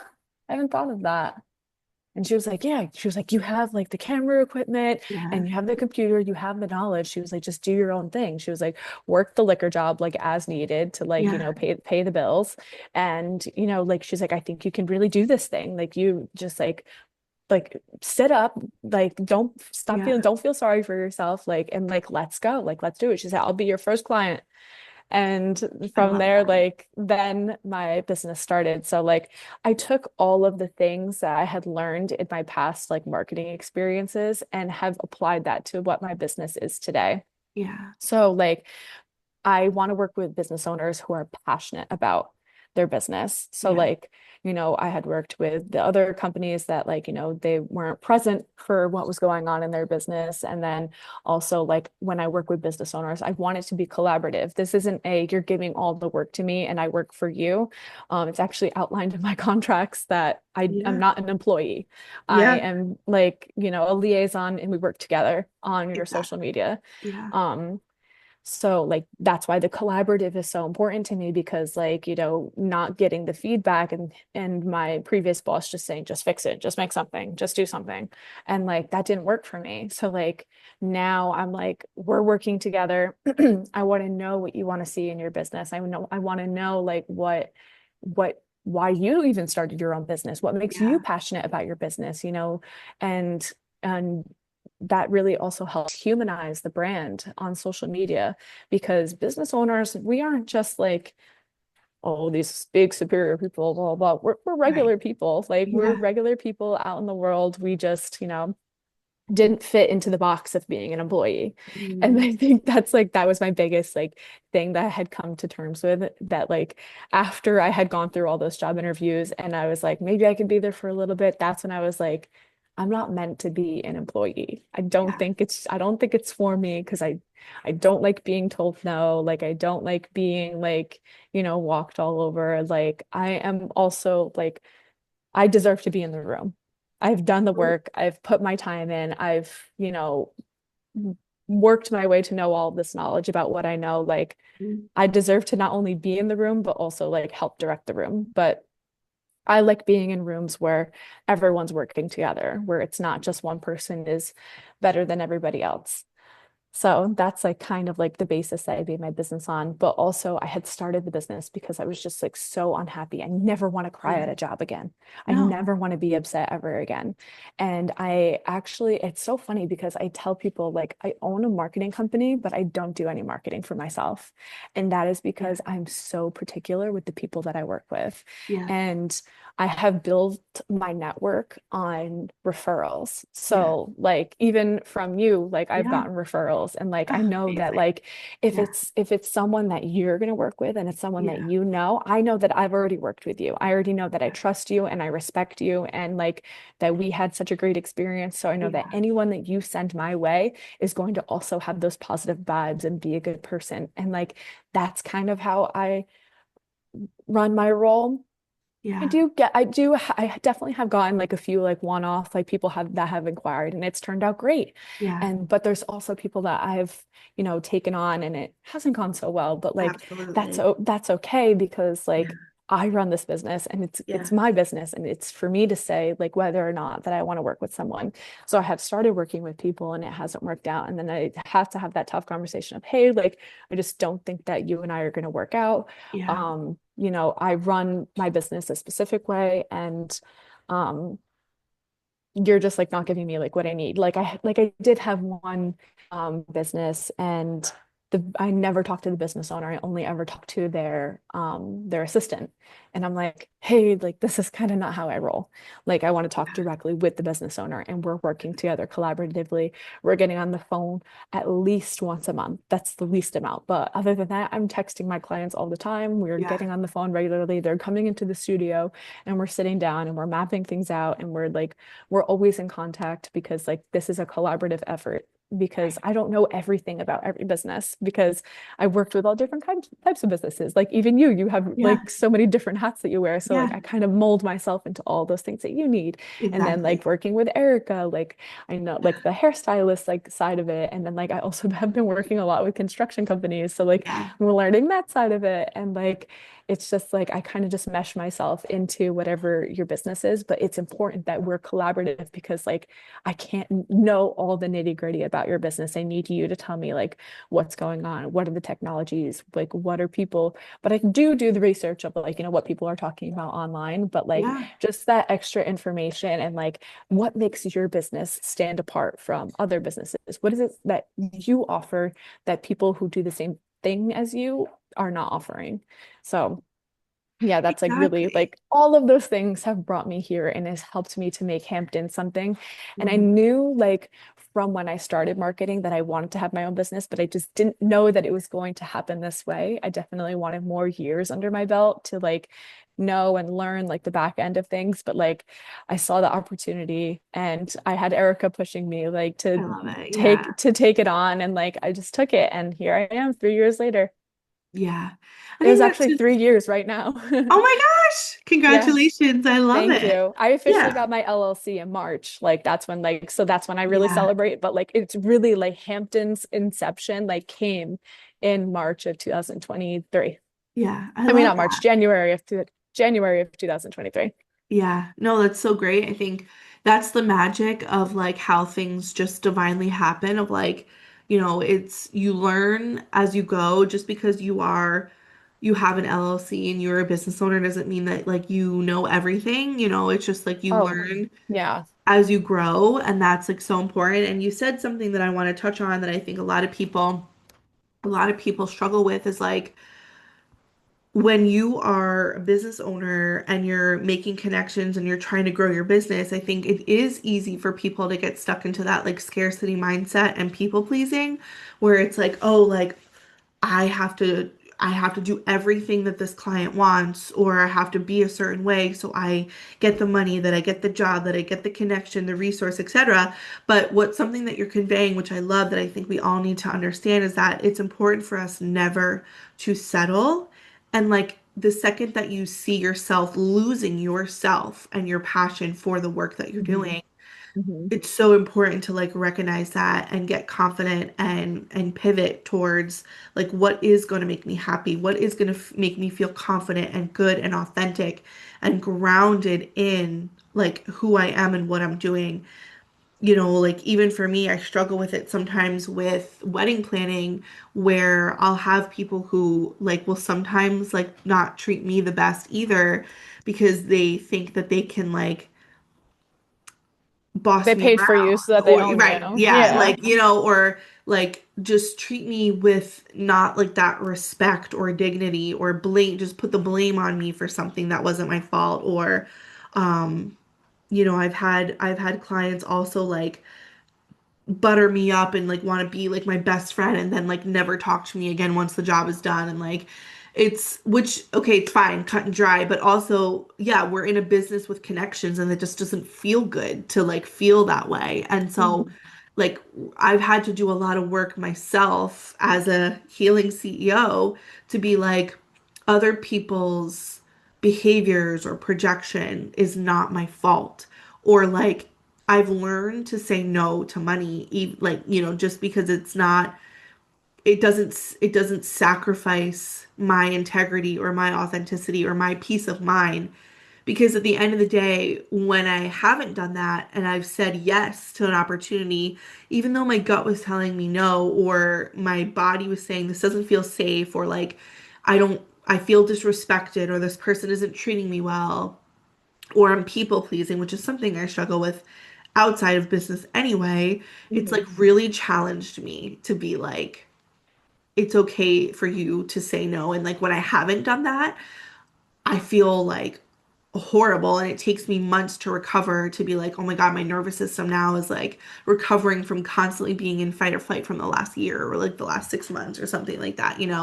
I haven't thought of that. And she was like, yeah, she was like, you have like the camera equipment Yeah. and you have the computer, you have the knowledge. She was like, just do your own thing. She was like, work the liquor job like as needed to like, Yeah. pay the bills. And, like she's like, I think you can really do this thing. Like you just like sit up, like don't stop Yeah. feeling, don't feel sorry for yourself, like and like let's go, like let's do it. She said, I'll be your first client. And I from love there, that. like then my business started. So like I took all of the things that I had learned in my past like marketing experiences and have applied that to what my business is today. Yeah. So like I want to work with business owners who are passionate about their business. So Yeah. like, I had worked with the other companies that like, they weren't present for what was going on in their business. And then also like when I work with business owners, I want it to be collaborative. This isn't a you're giving all the work to me and I work for you. It's actually outlined in my contracts that I'm Yeah. not an employee. I Yeah. am like, a liaison and we work together on your social Exactly. media. Yeah. Um, so like that's why the collaborative is so important to me because like, not getting the feedback and my previous boss just saying, just fix it, just make something, just do something. And like that didn't work for me. So like now I'm like, we're working together. I want to know what you want to see in your business. I want to know like why you even started your own business, what makes you Yeah. passionate about your business, and and that really also helps humanize the brand on social media because business owners, we aren't just like, oh, these big superior people, blah, blah, blah. We're Right. regular people. Like we're Yeah. regular people out in the world. We just, didn't fit into the box of being an employee. And Mm. I think that's like that was my biggest like thing that I had come to terms with that like after I had gone through all those job interviews and I was like maybe I could be there for a little bit, that's when I was like I'm not meant to be an employee. Yeah. I don't think it's for me because I don't like being told no, like I don't like being like, walked all over. Like I am also like I deserve to be in the room. I've done the work. I've put my time in. I've, worked my way to know all this knowledge about what I know. Like, Mm. I deserve to not only be in the room, but also like help direct the room. But I like being in rooms where everyone's working together, where it's not just one person is better than everybody else. So that's like kind of like the basis that I made my business on. But also, I had started the business because I was just like so unhappy. I never want to cry at Yeah. a job again. I No. never want to be upset ever again. And I actually, it's so funny because I tell people like I own a marketing company, but I don't do any marketing for myself. And that is Yeah. because I'm so particular with the people that I work with. Yeah. And I have built my network on referrals. Yeah. So, like, even from you, like, I've Yeah. gotten referrals sales. And like I Oh, know that amazing. like Yeah. if it's someone that you're going to work with and it's someone that Yeah. you know, I know that I've already worked with you. I already know that I trust you and I respect you and like that we had such a great experience. So I know that Yeah. anyone that you send my way is going to also have those positive vibes and be a good person. And like that's kind of how I run my role. Yeah. I definitely have gotten like a few like one-off like people have inquired and it's turned out great. Yeah. And but there's also people that I've, taken on and it hasn't gone so well, but like Absolutely. that's okay because Yeah. like I run this business and it's Yeah. my business and it's for me to say like whether or not that I want to work with someone. So I have started working with people and it hasn't worked out and then I have to have that tough conversation of, hey, like I just don't think that you and I are going to work out. Yeah. I run my business a specific way and um you're just like not giving me like what I need. Like I did have one business and I never talked to the business owner. I only ever talked to their assistant. And I'm like, hey, like this is kind of not how I roll. Like I want to talk directly with the business owner and we're working together collaboratively. We're getting on the phone at least once a month. That's the least amount. But other than that, I'm texting my clients all the time. We're Yeah. getting on the phone regularly. They're coming into the studio and we're sitting down and we're mapping things out and we're always in contact because like this is a collaborative effort because Right. I don't know everything about every business because I worked with all different types of businesses. Like even you have Yeah. like so many different hats that you wear. So Yeah. like I kind of mold myself into all those things that you need. And then like Exactly. working with Erica, like I know like the hairstylist like side of it. And then like I also have been working a lot with construction companies. So like Yeah. we're learning that side of it. And like it's just like I kind of just mesh myself into whatever your business is, but it's important that we're collaborative because like I can't know all the nitty-gritty about your business. I need you to tell me like what's going on, what are the technologies, like what are people, but I do the research of like, what people are talking about online, but like Yeah. just that extra information and like what makes your business stand apart from other businesses? What is it that you offer that people who do the same thing as you are not offering? So yeah, that's like really Exactly. like all of those things have brought me here and has helped me to make Hampton something. And I Mhm. knew like from when I started marketing that I wanted to have my own business, but I just didn't know that it was going to happen this way. I definitely wanted more years under my belt to like know and learn like the back end of things. But like I saw the opportunity and I had Erica pushing me like I to love it. Yeah. take it on. And like I just took it and here I am 3 years later. Yeah. I It was think that's actually just, 3 years right now. oh my gosh. Yeah, Congratulations. I love thank it. you. I officially Yeah. got my LLC in March. Like that's when I really Yeah. celebrate. But like it's really like Hampton's inception like came in March of 2023. Yeah. I I mean love not March, that. January of 2023. Yeah, no, that's so great. I think that's the magic of like how things just divinely happen of like, it's you learn as you go just because you have an LLC and you're a business owner doesn't mean that like you know everything, it's just like you Oh, learn yeah. as you grow and that's like so important. And you said something that I want to touch on that I think a lot of people struggle with is like when you are a business owner and you're making connections and you're trying to grow your business, I think it is easy for people to get stuck into that like scarcity mindset and people pleasing, where it's like, oh, like I have to I have to do everything that this client wants, or I have to be a certain way so I get the money, that I get the job, that I get the connection, the resource, etc. But what's something that you're conveying, which I love, that I think we all need to understand, is that it's important for us never to settle. And like the second that you see yourself losing yourself and your passion for the work that you're Mhm, doing, mhm, it's so important to like recognize that and get confident and pivot towards like what is going to make me happy, what is going to make me feel confident and good and authentic and grounded in like who I am and what I'm doing. Like even for me, I struggle with it sometimes with wedding planning, where I'll have people who like will sometimes like not treat me the best either because they think that they can like boss They me paid for you around, so that they or own right, you. yeah, Yeah. like or like just treat me with not like that respect or dignity, or blame, just put the blame on me for something that wasn't my fault. Or I've had clients also like butter me up and like want to be like my best friend and then like never talk to me again once the job is done and like it's which okay, it's fine, cut and dry, but also yeah, we're in a business with connections and it just doesn't feel good to like feel that way. And so Mhm. like I've had to do a lot of work myself as a healing CEO to be like other people's behaviors or projection is not my fault. Or like I've learned to say no to money, like, just because it doesn't sacrifice my integrity or my authenticity or my peace of mind. Because at the end of the day, when I haven't done that and I've said yes to an opportunity, even though my gut was telling me no, or my body was saying this doesn't feel safe, or like I feel disrespected, or this person isn't treating me well, or I'm people pleasing, which is something I struggle with outside of business anyway, it's Mhm. like really challenged me to be like, it's okay for you to say no. And like when I haven't done that, I feel like horrible and it takes me months to recover to be like, oh my God, my nervous system now is like recovering from constantly being in fight or flight from the last year or like the last 6 months or something like that. And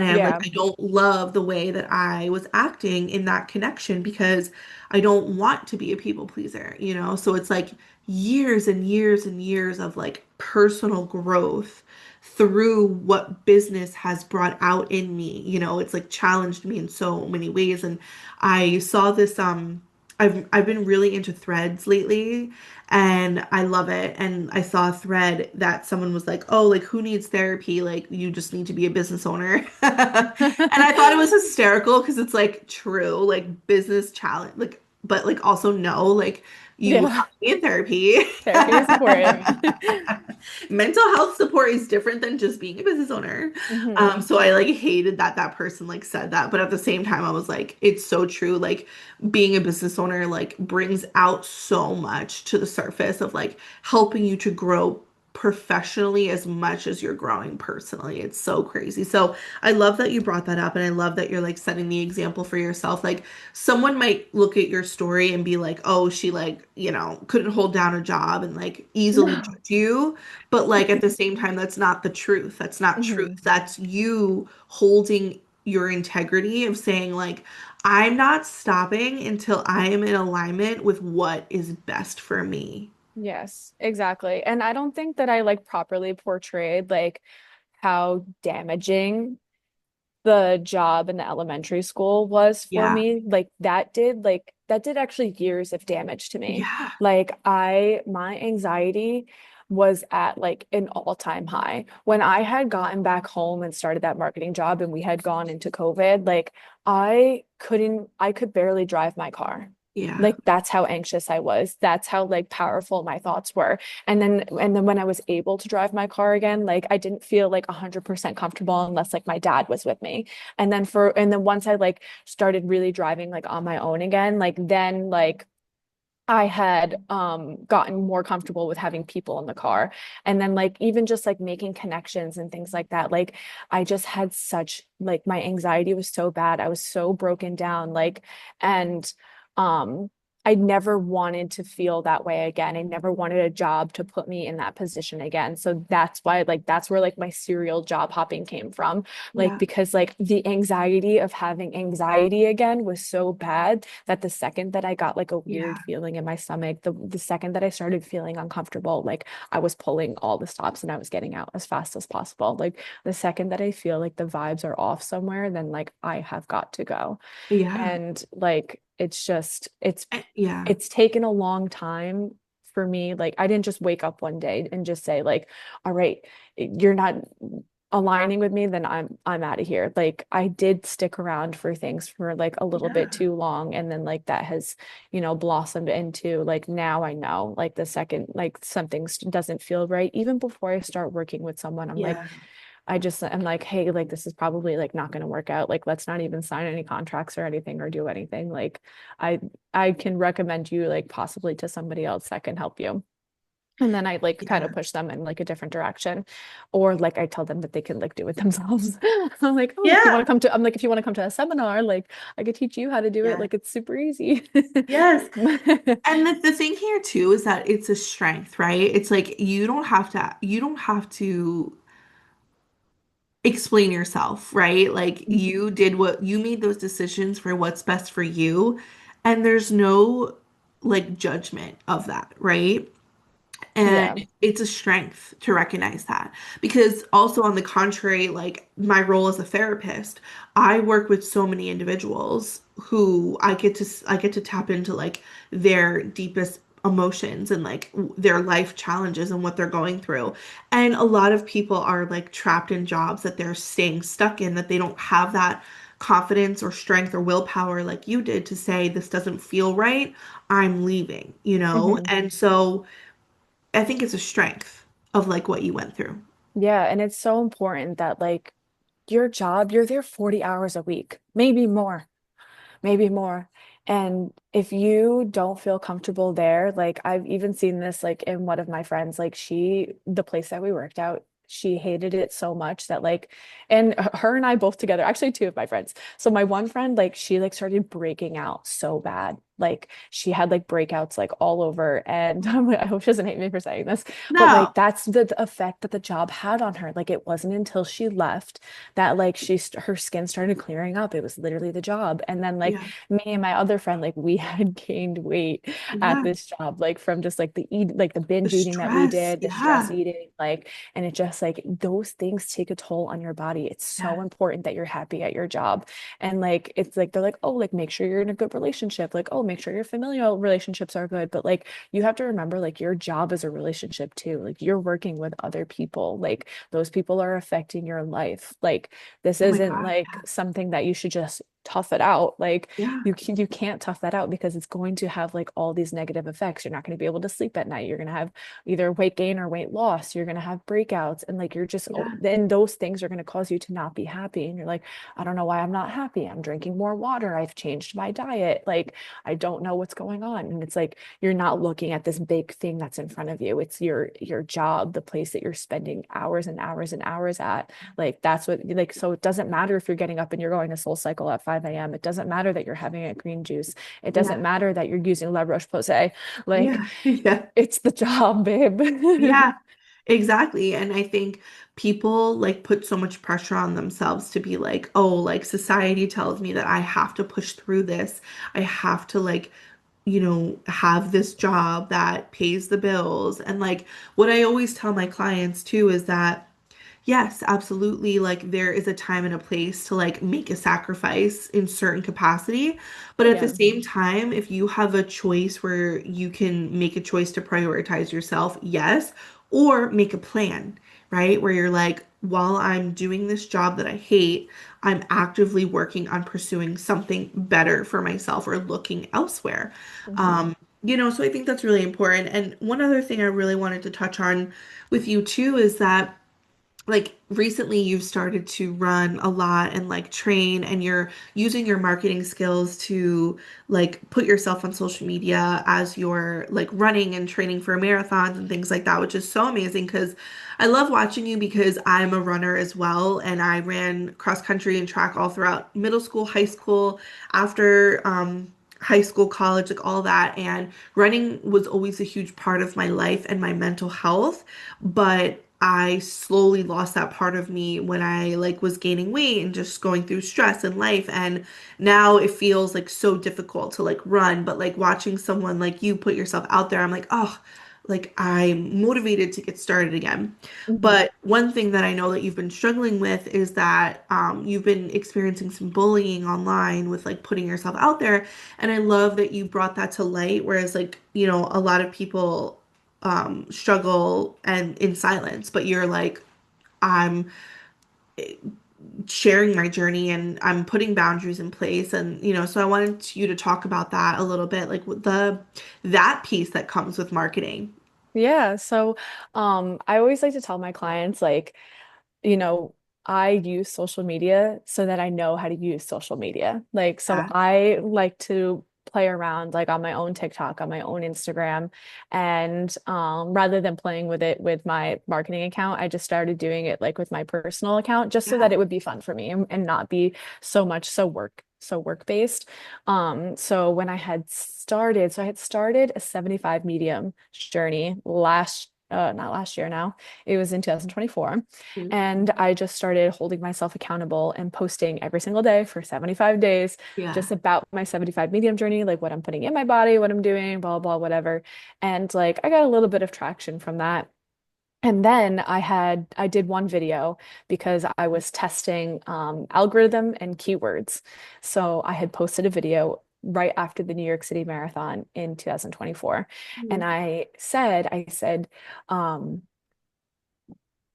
I'm like, Yeah. I don't love the way that I was acting in that connection because I don't want to be a people pleaser. So it's like years and years and years of like personal growth through what business has brought out in me. It's like challenged me in so many ways. And I saw this I've been really into threads lately and I love it. And I saw a thread that someone was like, "Oh, like who needs therapy? Like you just need to be a business owner." And I thought it was hysterical because it's like true, like business challenge, like but like also no, like you Yeah. have to be in therapy. Therapy is important. Mental health support is different than just being a business owner. Hmm. So I like hated that that person like said that, but at the same time I was like, it's so true. Like being a business owner like brings out so much to the surface of like helping you to grow professionally as much as you're growing personally. It's so crazy. So I love that you brought that up and I love that you're like setting the example for yourself. Like someone might look at your story and be like, "Oh, she like, couldn't hold down a job," and like easily No. judge you. But like at the same time, that's not the truth. That's not Hmm. truth. That's you holding your integrity of saying like, I'm not stopping until I am in alignment with what is best for me. Yes, exactly. And I don't think that I like properly portrayed like how damaging the job in the elementary school was for Yeah. me. Like that did actually years of damage to me. Yeah. My anxiety was at like an all-time high. When I had gotten back home and started that marketing job and we had gone into COVID, like I could barely drive my car. Yeah. Like that's how anxious I was. That's how like powerful my thoughts were. And then when I was able to drive my car again, like I didn't feel like 100% comfortable unless like my dad was with me. And then once I like started really driving like on my own again, like then like I had gotten more comfortable with having people in the car. And then like even just like making connections and things like that. Like I just had such like my anxiety was so bad. I was so broken down. And um I never wanted to feel that way again. I never wanted a job to put me in that position again. So that's why like that's where like my serial job hopping came from. Like Yeah. because like the anxiety of having anxiety again was so bad that the second that I got like a weird Yeah. feeling in my stomach, the second that I started feeling uncomfortable, like I was pulling all the stops and I was getting out as fast as possible. Like the second that I feel like the vibes are off somewhere, then like I have got to go. Yeah. And like it's just Yeah. it's taken a long time for me. Like I didn't just wake up one day and just say like, all right, you're not aligning with me, then I'm out of here. Like I did stick around for things for like a little bit Yeah. too long. And then like that has, blossomed into like now I know like the second like something doesn't feel right. Even before I start working with someone, Yeah. I'm like, hey, like this is probably like not gonna work out. Like let's not even sign any contracts or anything or do anything. Like I I can recommend you like possibly to somebody else that can help you. And then I like kind of Yeah. push them in like a different direction. Or like I tell them that they can like do it themselves. I'm like, oh, if you want to Yeah. come to, I'm like, if you want to come to a seminar, like I could teach you how to do it. Yeah. Like it's super easy. Yes. And the thing here too is that it's a strength, right? It's like you don't have to explain yourself, right? Like Mhm. you did what you made those decisions for what's best for you, and there's no like judgment of that, right? And Yeah. it's a strength to recognize that. Because also on the contrary, like my role as a therapist, I work with so many individuals who I get to tap into like their deepest emotions and like their life challenges and what they're going through. And a lot of people are like trapped in jobs that they're staying stuck in, that they don't have that confidence or strength or willpower like you did to say this doesn't feel right, I'm leaving, you know? Mhm. And so I think it's a strength of like what you went through. Yeah. And it's so important that like your job, you're there 40 hours a week, maybe more. Maybe more. And if you don't feel comfortable there, like I've even seen this like in one of my friends, like the place that we worked out, she hated it so much that like, and her and I both together, actually two of my friends. So my one friend, like she like started breaking out so bad. Like she had like breakouts like all over. And I'm like, I hope she doesn't hate me for saying this, but No. like that's the effect that the job had on her. Like it wasn't until she left that like her skin started clearing up. It was literally the job. And then like Yeah. me and my other friend, like we had gained weight at Yeah. this job, like from just like the The binge eating that we stress. did, the stress Yeah. eating, like, and it just like those things take a toll on your body. It's so Yeah. important that you're happy at your job. And like it's like they're like, oh, like make sure you're in a good relationship. Like, oh, make sure your familial relationships are good. But like you have to remember like your job is a relationship too. Like you're working with other people. Like those people are affecting your life. Like this Oh my isn't God. like something that you should just tough it out. Like Yeah. you can't tough that out because it's going to have like all these negative effects. You're not going to be able to sleep at night. You're going to have either weight gain or weight loss. You're going to have breakouts and like you're just Yeah. then those things are going to cause you to not be happy. And you're like, I don't know why I'm not happy. I'm drinking more water. I've changed my diet. Like I don't know what's going on. And it's like you're not looking at this big thing that's in front of you. It's your job, the place that you're spending hours and hours and hours at. Like that's what like so it doesn't matter if you're getting up and you're going to Soul Cycle at 5 a.m. It doesn't matter that you're having a green juice. It doesn't Yeah. matter that you're using La Roche-Posay. Like Yeah. Yeah. it's the job, babe. Yeah. Exactly. And I think people like put so much pressure on themselves to be like, oh, like society tells me that I have to push through this. I have to like, have this job that pays the bills. And like what I always tell my clients too is that yes, absolutely. Like there is a time and a place to like make a sacrifice in certain capacity. But at the Yeah. same time, if you have a choice where you can make a choice to prioritize yourself, yes, or make a plan, right? Where you're like, while I'm doing this job that I hate, I'm actively working on pursuing something better for myself or looking elsewhere. Mhm. So I think that's really important. And one other thing I really wanted to touch on with you too is that like recently you've started to run a lot and like train and you're using your marketing skills to like put yourself on social media as you're like running and training for marathons and things like that, which is so amazing because I love watching you because I'm a runner as well and I ran cross country and track all throughout middle school, high school, after high school, college, like all that. And running was always a huge part of my life and my mental health, but I slowly lost that part of me when I like was gaining weight and just going through stress in life. And now it feels like so difficult to like run, but like watching someone like you put yourself out there, I'm like, oh, like I'm motivated to get started again. Mhm. But one thing that I know that you've been struggling with is that you've been experiencing some bullying online with like putting yourself out there. And I love that you brought that to light, whereas like, a lot of people struggle and in silence, but you're like, I'm sharing my journey and I'm putting boundaries in place. And, so I wanted you to talk about that a little bit, like with that piece that comes with marketing. Yeah. So I always like to tell my clients like you know, I use social media so that I know how to use social media. Like, so Yeah. I like to play around like on my own TikTok, on my own Instagram. And rather than playing with it with my marketing account, I just started doing it like with my personal account just so that Yeah. it would be fun for me and not be so work based. So when I had started, so I had started a 75 medium journey not last year now. It was in 2024. Mhm. And I just started holding myself accountable and posting every single day for 75 days, Yeah. just about my 75 medium journey, like what I'm putting in my body, what I'm doing, blah, blah, whatever. And like I got a little bit of traction from that. And then I did one video because I was testing algorithm and keywords. So I had posted a video right after the New York City Marathon in 2024. And Mhm. I said, um,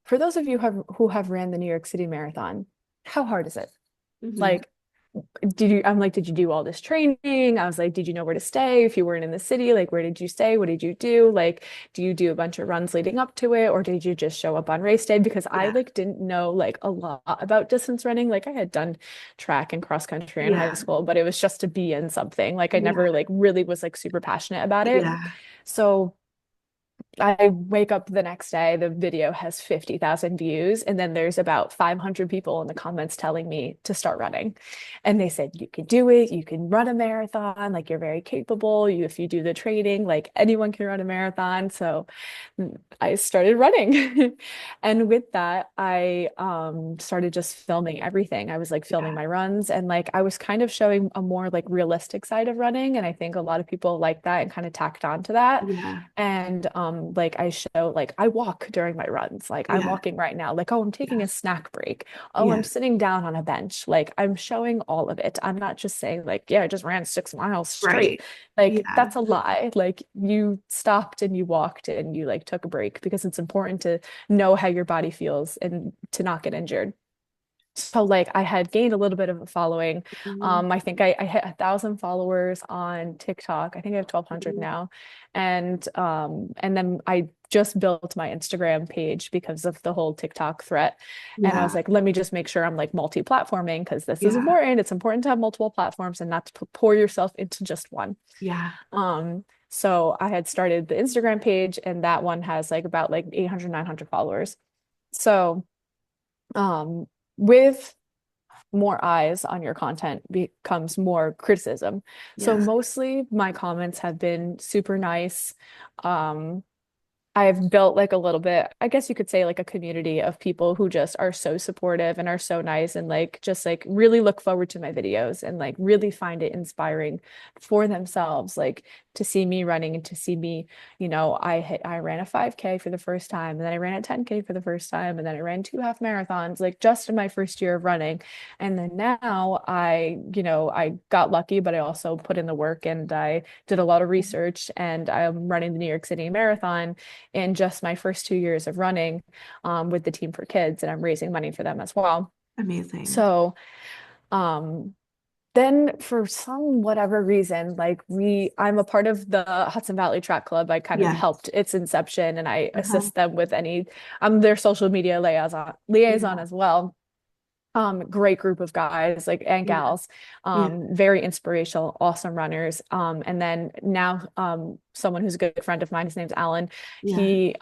for those of you who have ran the New York City Marathon, how hard is it? Mhm. Like, I'm like, did you do all this training? I was like, did you know where to stay if you weren't in the city? Like, where did you stay? What did you do? Like, do you do a bunch of runs leading up to it, or did you just show up on race day? Because I Yeah. like didn't know like a lot about distance running. Like I had done track and cross country in high Yeah. school, but it was just to be in something. Like I Yeah. never like really was like super passionate about it. Yeah. So I wake up the next day, the video has 50,000 views, and then there's about 500 people in the comments telling me to start running. And they said, you can do it, you can run a marathon, like you're very capable. If you do the training, like anyone can run a marathon. So I started running. And with that, I started just filming everything. I was like filming Yeah. my runs and like I was kind of showing a more like realistic side of running. And I think a lot of people like that and kind of tacked on to that. Yeah. And like I show like I walk during my runs. Like I'm Yeah. walking right now. Like, oh, I'm taking Yeah. a snack break. Oh, I'm Yeah. sitting down on a bench. Like I'm showing all of it. I'm not just saying like, yeah, I just ran 6 miles straight. Right. Like Yeah. that's a lie. Like you stopped and you walked and you like took a break because it's important to know how your body feels and to not get injured. So like I had gained a little bit of a following. Mhm. I think I hit 1,000 followers on TikTok. I think I have 1,200 Mhm. now. And then I just built my Instagram page because of the whole TikTok threat. And I was Yeah. like, let me just make sure I'm like multi-platforming because this is Yeah. important. It's important to have multiple platforms and not to pour yourself into just one. Yeah. So I had started the Instagram page and that one has like about like 800, 900 followers. So um with more eyes on your content becomes more criticism. So Yeah. mostly my comments have been super nice. Um, I've built like a little bit, I guess you could say like a community of people who just are so supportive and are so nice and like just like really look forward to my videos and like really find it inspiring for themselves, like to see me running and to see me, I ran a 5K for the first time and then I ran a 10K for the first time and then I ran two half marathons like just in my first year of running. And then now I got lucky, but I also put in the work and I did a lot of research and I'm running the New York City Marathon in just my first 2 years of running with the Team for Kids, and I'm raising money for them as well. Amazing. So um, then for some whatever reason, like I'm a part of the Hudson Valley Track Club. I kind of Yes. helped its inception and I Uh-huh. assist them with I'm their social media liaison Yeah. as well. Great group of guys like and Yeah. gals, Yeah. very inspirational, awesome runners. And then now someone who's a good friend of mine, his name's Alan. Yeah. He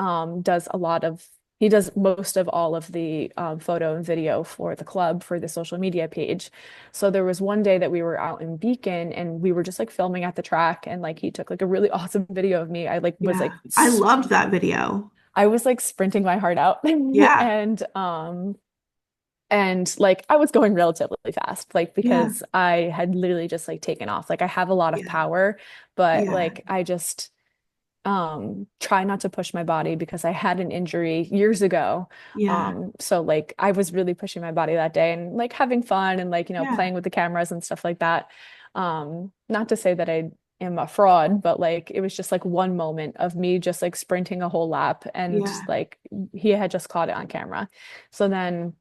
does most of all of the photo and video for the club for the social media page. So there was one day that we were out in Beacon and we were just like filming at the track and like he took like a really awesome video of me. Yeah. I loved that video. I was like sprinting my heart out Yeah. and like I was going relatively fast, like Yeah. because I had literally just like taken off. Like I have a lot of Yeah. power, but Yeah. like I just try not to push my body because I had an injury years ago. Yeah. So like I was really pushing my body that day and like having fun and like, Yeah. playing with the cameras and stuff like that. Not to say that I am a fraud, but like it was just like one moment of me just like sprinting a whole lap and Yeah. like he had just caught it on camera. So then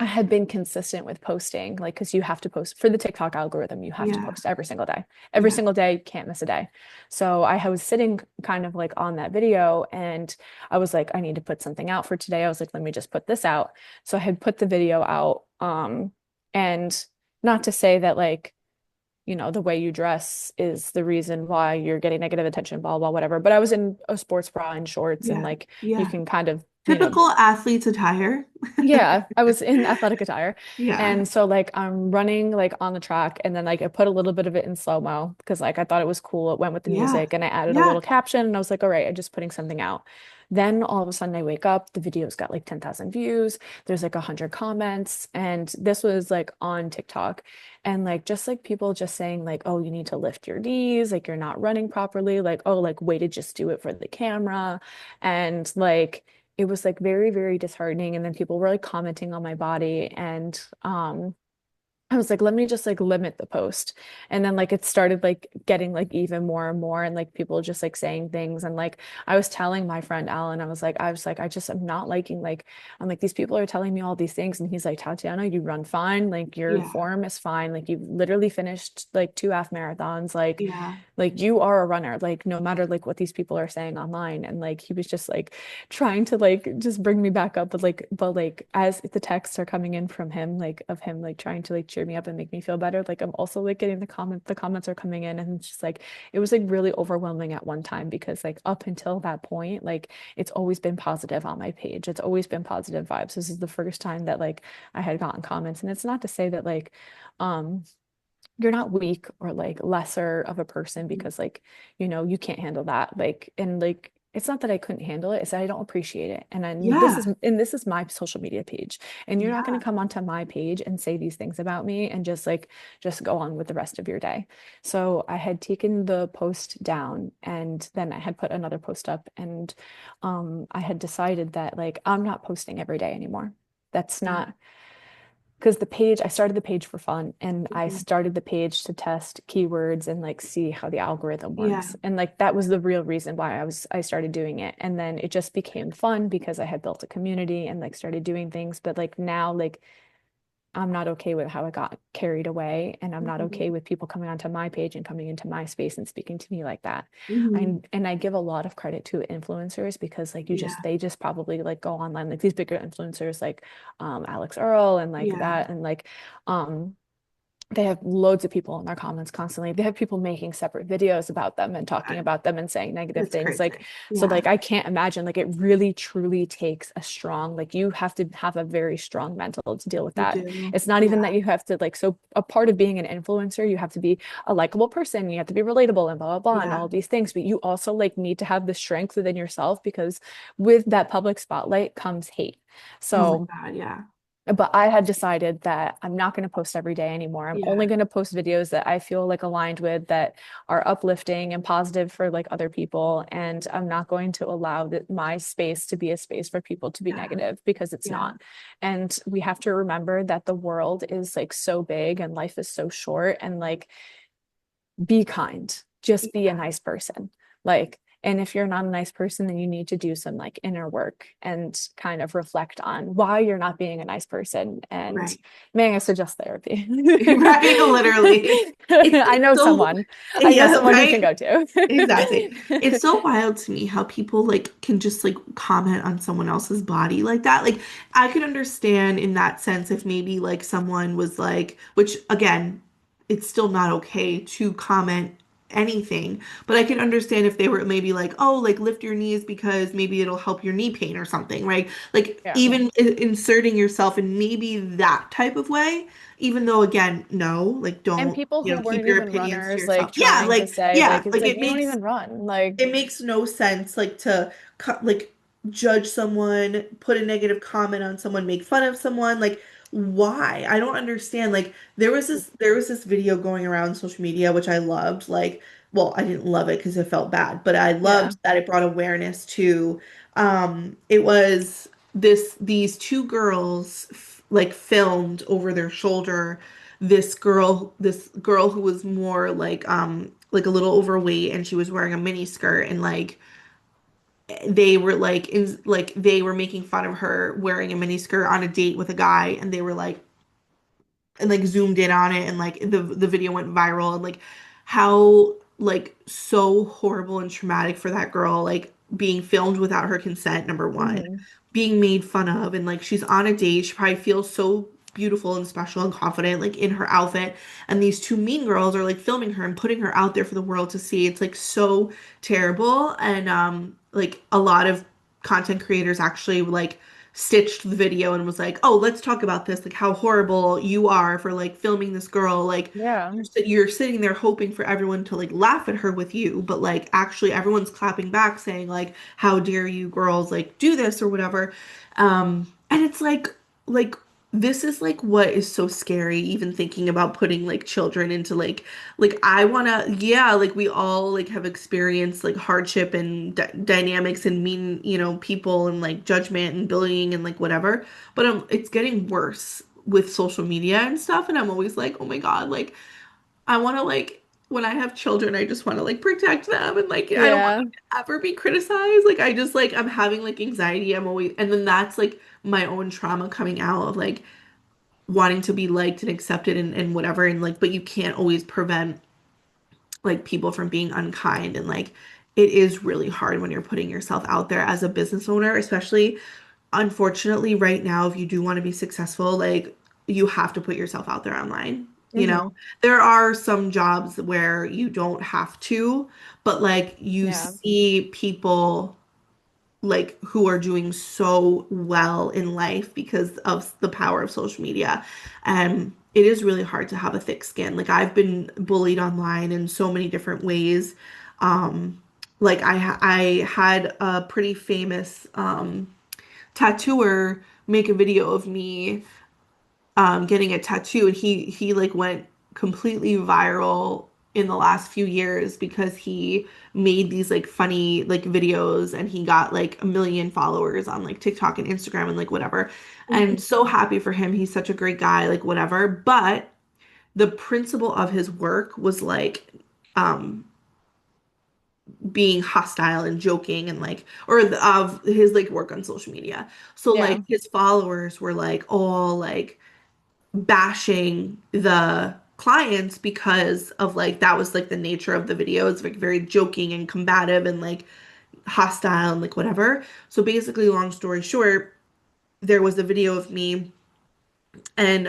I had been consistent with posting, like, because you have to post for the TikTok algorithm, you have to Yeah. post every single day. Every Yeah. single day, you can't miss a day. So I was sitting kind of like on that video and I was like, I need to put something out for today. I was like, let me just put this out. So I had put the video out. And not to say that like the way you dress is the reason why you're getting negative attention, blah, blah, whatever. But I was in a sports bra and shorts, and Yeah. like you Yeah. can kind of, Typical athlete's attire. yeah, I was in athletic attire. Yeah. And so like I'm running like on the track, and then like I put a little bit of it in slow-mo because like I thought it was cool. It went with the Yeah. music, and I added a Yeah. little caption, and I was like, all right, I'm just putting something out. Then all of a sudden I wake up, the video's got like 10,000 views. There's like 100 comments. And this was like on TikTok. And like just like people just saying like, oh, you need to lift your knees, like you're not running properly, like, oh, like way to just do it for the camera. And like it was like very, very disheartening. And then people were like commenting on my body. And I was like, let me just like limit the post. And then like it started like getting like even more and more, and like people just like saying things. And like I was telling my friend Alan, I was like, I just am not liking like I'm like, these people are telling me all these things. And he's like, Tatiana, you run fine, like your Yeah. form is fine. Like you've literally finished like 2 half marathons. Yeah. Like you are a runner, like no matter like what these people are saying online. And like he was just like trying to like just bring me back up, but like as the texts are coming in from him, like of him like trying to like cheer me up and make me feel better, like I'm also like getting the comments are coming in, and it's just like it was like really overwhelming at one time because like up until that point, like it's always been positive on my page. It's always been positive vibes. This is the first time that like I had gotten comments, and it's not to say that like um you're not weak or like lesser of a person Mhm. because like you can't handle that, like, and like it's not that I couldn't handle it, it's that I don't appreciate it. And then this is Yeah. and this is my social media page, and you're not going Yeah. to come onto my page and say these things about me and just go on with the rest of your day. So I had taken the post down, and then I had put another post up, and I had decided that like I'm not posting every day anymore. That's Yeah. not because I started the page for fun, and I Mhm. started the page to test keywords and like see how the algorithm Yeah. works. And like that was the real reason why I started doing it. And then it just became fun because I had built a community and like started doing things. But like now, like I'm not okay with how I got carried away, and I'm not okay Mhm. with people coming onto my page and coming into my space and speaking to me like that. Mhm. And I give a lot of credit to influencers because like Yeah. they just probably like go online, like these bigger influencers like Alex Earl and like Yeah. that, and like um they have loads of people in their comments constantly. They have people making separate videos about them and talking I- about them and saying negative It's things. Like, crazy. so Yeah. like I can't imagine, like it really truly takes a strong, like you have to have a very strong mental to deal with You that. do. It's not even Yeah. that you have to like, so a part of being an influencer, you have to be a likable person, you have to be relatable and blah, blah, blah, and Yeah. all of these things. But you also like need to have the strength within yourself because with that public spotlight comes hate. Oh my So God. Yeah. but I had decided that I'm not going to post every day anymore. I'm only Yeah. going to post videos that I feel like aligned with, that are uplifting and positive for like other people. And I'm not going to allow that my space to be a space for people to be Yeah. negative because it's Yeah. not. And we have to remember that the world is like so big and life is so short, and like be kind, just be a Yeah. nice person. Like, and if you're not a nice person, then you need to do some like inner work and kind of reflect on why you're not being a nice person. And Right. may I suggest therapy? Right. Literally. I It's know so, someone. I know yeah, someone you can right? go to. Exactly. It's so wild to me how people like can just like comment on someone else's body like that. Like I could understand in that sense if maybe like someone was like, which again, it's still not okay to comment anything, but I can understand if they were maybe like, oh, like lift your knees because maybe it'll help your knee pain or something, right? Like Yeah. even inserting yourself in maybe that type of way, even though again, no, like And don't, people who keep weren't your even opinions to runners, like yourself. Yeah, trying to say, like, it's like like, you don't even run. Like, it makes no sense like to like judge someone, put a negative comment on someone, make fun of someone. Like why? I don't understand. Like there was this video going around social media which I loved. Like, well, I didn't love it because it felt bad, but I yeah. loved that it brought awareness to it was these two girls like filmed over their shoulder this girl who was more like a little overweight and she was wearing a mini skirt and like they were like they were making fun of her wearing a mini skirt on a date with a guy and they were like and like zoomed in on it and like the video went viral and like how like so horrible and traumatic for that girl like being filmed without her consent, number one, Mhm. being made fun of and like she's on a date, she probably feels so beautiful and special and confident, like in her outfit. And these two mean girls are like filming her and putting her out there for the world to see. It's like so terrible. And like a lot of content creators actually like stitched the video and was like, "Oh, let's talk about this, like how horrible you are for like filming this girl. Like Yeah. you're sitting there hoping for everyone to like laugh at her with you, but like actually everyone's clapping back saying like, how dare you girls like do this or whatever." And it's like this is like what is so scary, even thinking about putting like children into like I wanna, yeah, like we all like have experienced like hardship and dynamics and mean, people and like judgment and bullying and like whatever. But it's getting worse with social media and stuff, and I'm always like, oh my God, like I want to like when I have children, I just want to like protect them, and like I don't want Yeah. them to ever be criticized. Like I just like I'm having like anxiety. I'm always, and then that's like my own trauma coming out of like wanting to be liked and accepted and whatever, and like but you can't always prevent like people from being unkind, and like it is really hard when you're putting yourself out there as a business owner, especially unfortunately right now if you do want to be successful, like you have to put yourself out there online. Hmm. There are some jobs where you don't have to, but like you Yeah. see people like who are doing so well in life because of the power of social media. And it is really hard to have a thick skin. Like I've been bullied online in so many different ways. Um, like I had a pretty famous tattooer make a video of me getting a tattoo, and he like went completely viral in the last few years because he made these like funny like videos, and he got like 1 million followers on like TikTok and Instagram and like whatever. And so happy for him. He's such a great guy, like whatever. But the principle of his work was like um being hostile and joking and like of his like work on social media. So like Yeah. his followers were like all like bashing the clients because of like that was like the nature of the video. It's like very joking and combative and like hostile and like whatever. So basically, long story short, there was a video of me and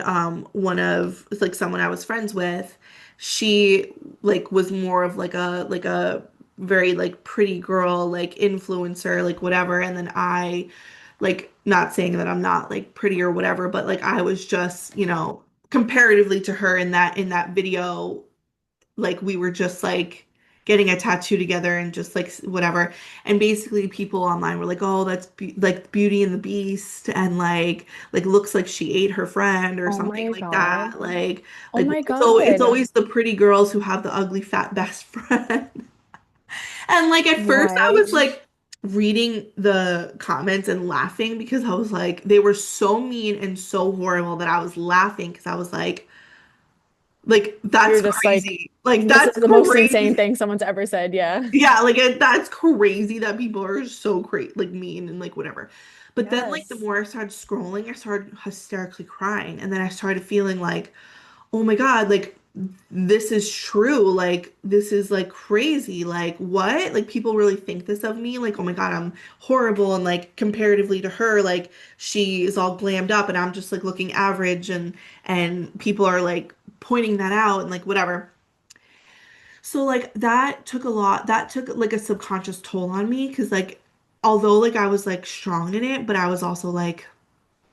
one of it's like someone I was friends with, she like was more of like a very like pretty girl, like influencer, like whatever. And then I like not saying that I'm not like pretty or whatever, but like I was just, comparatively to her in that video, like we were just like getting a tattoo together and just like whatever. And basically people online were like, "Oh, that's like Beauty and the Beast," and like looks like she ate her friend or Oh something my like God. that. Like Oh like my so it's God. always the pretty girls who have the ugly fat best friend. And like at first I was What? like reading the comments and laughing because I was like they were so mean and so horrible that I was laughing because I was like that's You're just like, crazy. Like this is that's the most insane crazy. thing someone's ever said. Yeah. Yeah, like that's crazy that people are so crazy, like mean and like whatever. But then like the Yes. more I started scrolling, I started hysterically crying, and then I started feeling like, oh my God, like this is true. Like this is like crazy. Like what? Like people really think this of me? Like, oh my God, I'm horrible, and like comparatively to her, like she is all glammed up and I'm just like looking average, and people are like pointing that out and like whatever. So like that took like a subconscious toll on me because like although like I was like strong in it, but I was also like,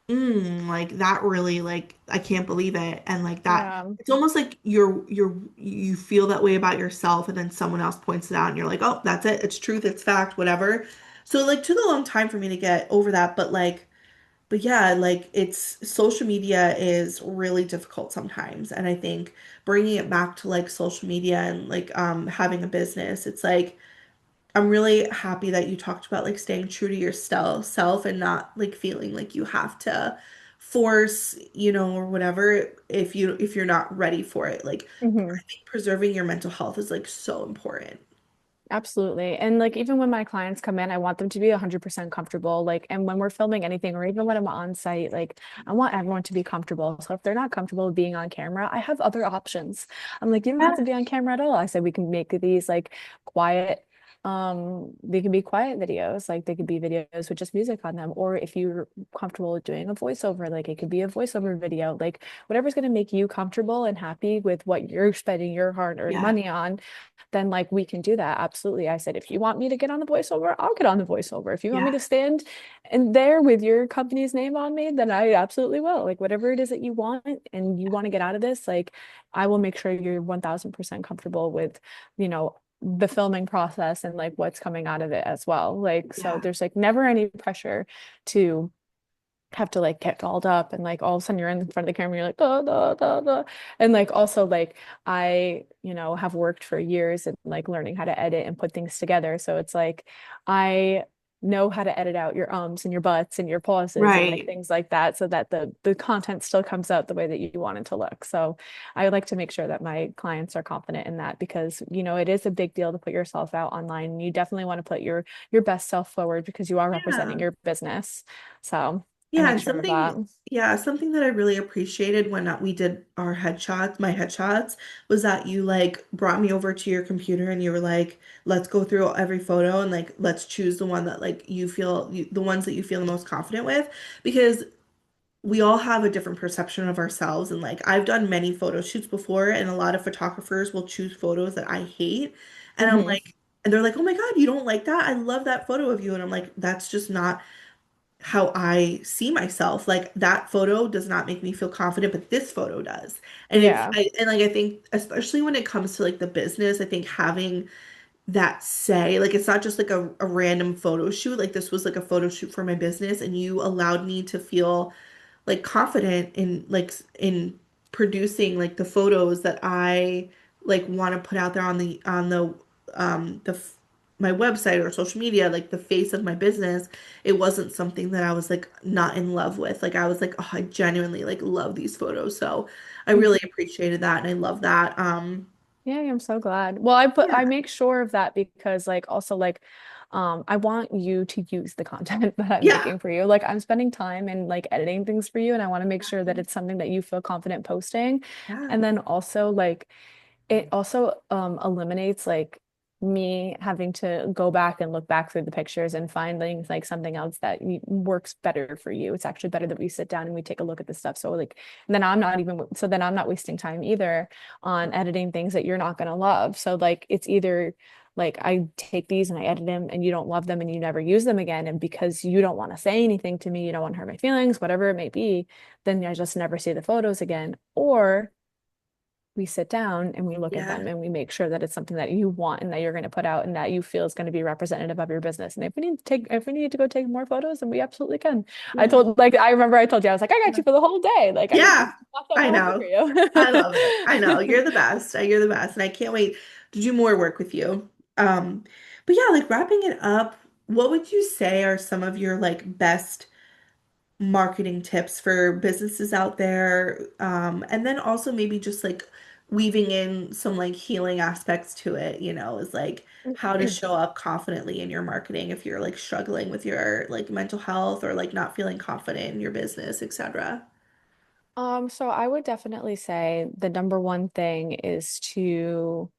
like that really like I can't believe it. And like that Yeah. it's almost like you feel that way about yourself, and then someone else points it out and you're like, "Oh, that's it. It's truth, it's fact, whatever." So like took a long time for me to get over that, but yeah, like it's social media is really difficult sometimes. And I think bringing it back to like social media and like having a business, it's like I'm really happy that you talked about like staying true to your self and not like feeling like you have to force, or whatever if you're not ready for it. Like Hmm. I think preserving your mental health is like so important. Absolutely. And like even when my clients come in, I want them to be 100% comfortable. Like, and when we're filming anything or even when I'm on site, like I want everyone to be comfortable. So if they're not comfortable being on camera, I have other options. I'm like, you don't have to be on camera at all. I said we can make these like quiet They could be quiet videos, like they could be videos with just music on them, or if you're comfortable with doing a voiceover, like it could be a voiceover video, like whatever's going to make you comfortable and happy with what you're spending your hard-earned Yeah. money on, then like we can do that. Absolutely. I said, if you want me to get on the voiceover, I'll get on the voiceover. If you want me Yeah. to stand in there with your company's name on me, then I absolutely will. Like whatever it is that you want and you want to get out of this, like I will make sure you're 1000% comfortable with, you know, the filming process and like what's coming out of it as well. Like, so Yeah. there's like never any pressure to have to like get dolled up and like all of a sudden you're in front of the camera, you're like, oh, da, da, da. And like also like I, you know, have worked for years and like learning how to edit and put things together. So it's like I know how to edit out your ums and your buts and your pauses and like Right. things like that so that the content still comes out the way that you want it to look. So I like to make sure that my clients are confident in that because you know it is a big deal to put yourself out online. And you definitely want to put your best self forward because you are representing Yeah. your business. So I Yeah, make and sure of that. something that I really appreciated when we did our headshots, my headshots, was that you like brought me over to your computer and you were like, let's go through every photo and like let's choose the one that like the ones that you feel the most confident with, because we all have a different perception of ourselves. And like I've done many photo shoots before, and a lot of photographers will choose photos that I hate, and I'm Hmm. like, and they're like, oh my God, you don't like that? I love that photo of you. And I'm like, that's just not how I see myself. Like that photo does not make me feel confident, but this photo does. And Yeah. like I think especially when it comes to like the business, I think having that say, like it's not just like a random photo shoot. Like this was like a photo shoot for my business, and you allowed me to feel like confident in in producing like the photos that I like want to put out there on the my website or social media, like the face of my business. It wasn't something that I was like not in love with. Like I was like, oh, I genuinely like love these photos. So I really Mhm. appreciated that and I love that. Yeah, I'm so glad. Well, I Yeah. make sure of that because like also like I want you to use the content that I'm Yeah. making for you. Like I'm spending time and like editing things for you and I want to make sure that Exactly. it's something that you feel confident posting. Yeah. And then also like it also eliminates like me having to go back and look back through the pictures and finding like something else that works better for you. It's actually better that we sit down and we take a look at the stuff. So like then I'm not wasting time either on editing things that you're not going to love. So like it's either like I take these and I edit them and you don't love them and you never use them again. And because you don't want to say anything to me, you don't want to hurt my feelings, whatever it may be, then I just never see the photos again. Or we sit down and we look at Yeah. them and we make sure that it's something that you want and that you're going to put out and that you feel is going to be representative of your business. And if we need to go take more photos, then we absolutely can. Yeah. I remember I told you, I was like, I got you for the whole day. Like I could Yeah. just block out I the whole day for know. I you. love it. I know. You're the best. You're the best. And I can't wait to do more work with you. Um, but yeah, like wrapping it up, what would you say are some of your like best marketing tips for businesses out there? And then also maybe just like weaving in some like healing aspects to it, is like how to show up confidently in your marketing if you're like struggling with your like mental health or like not feeling confident in your business, etc. So I would definitely say the number one thing is to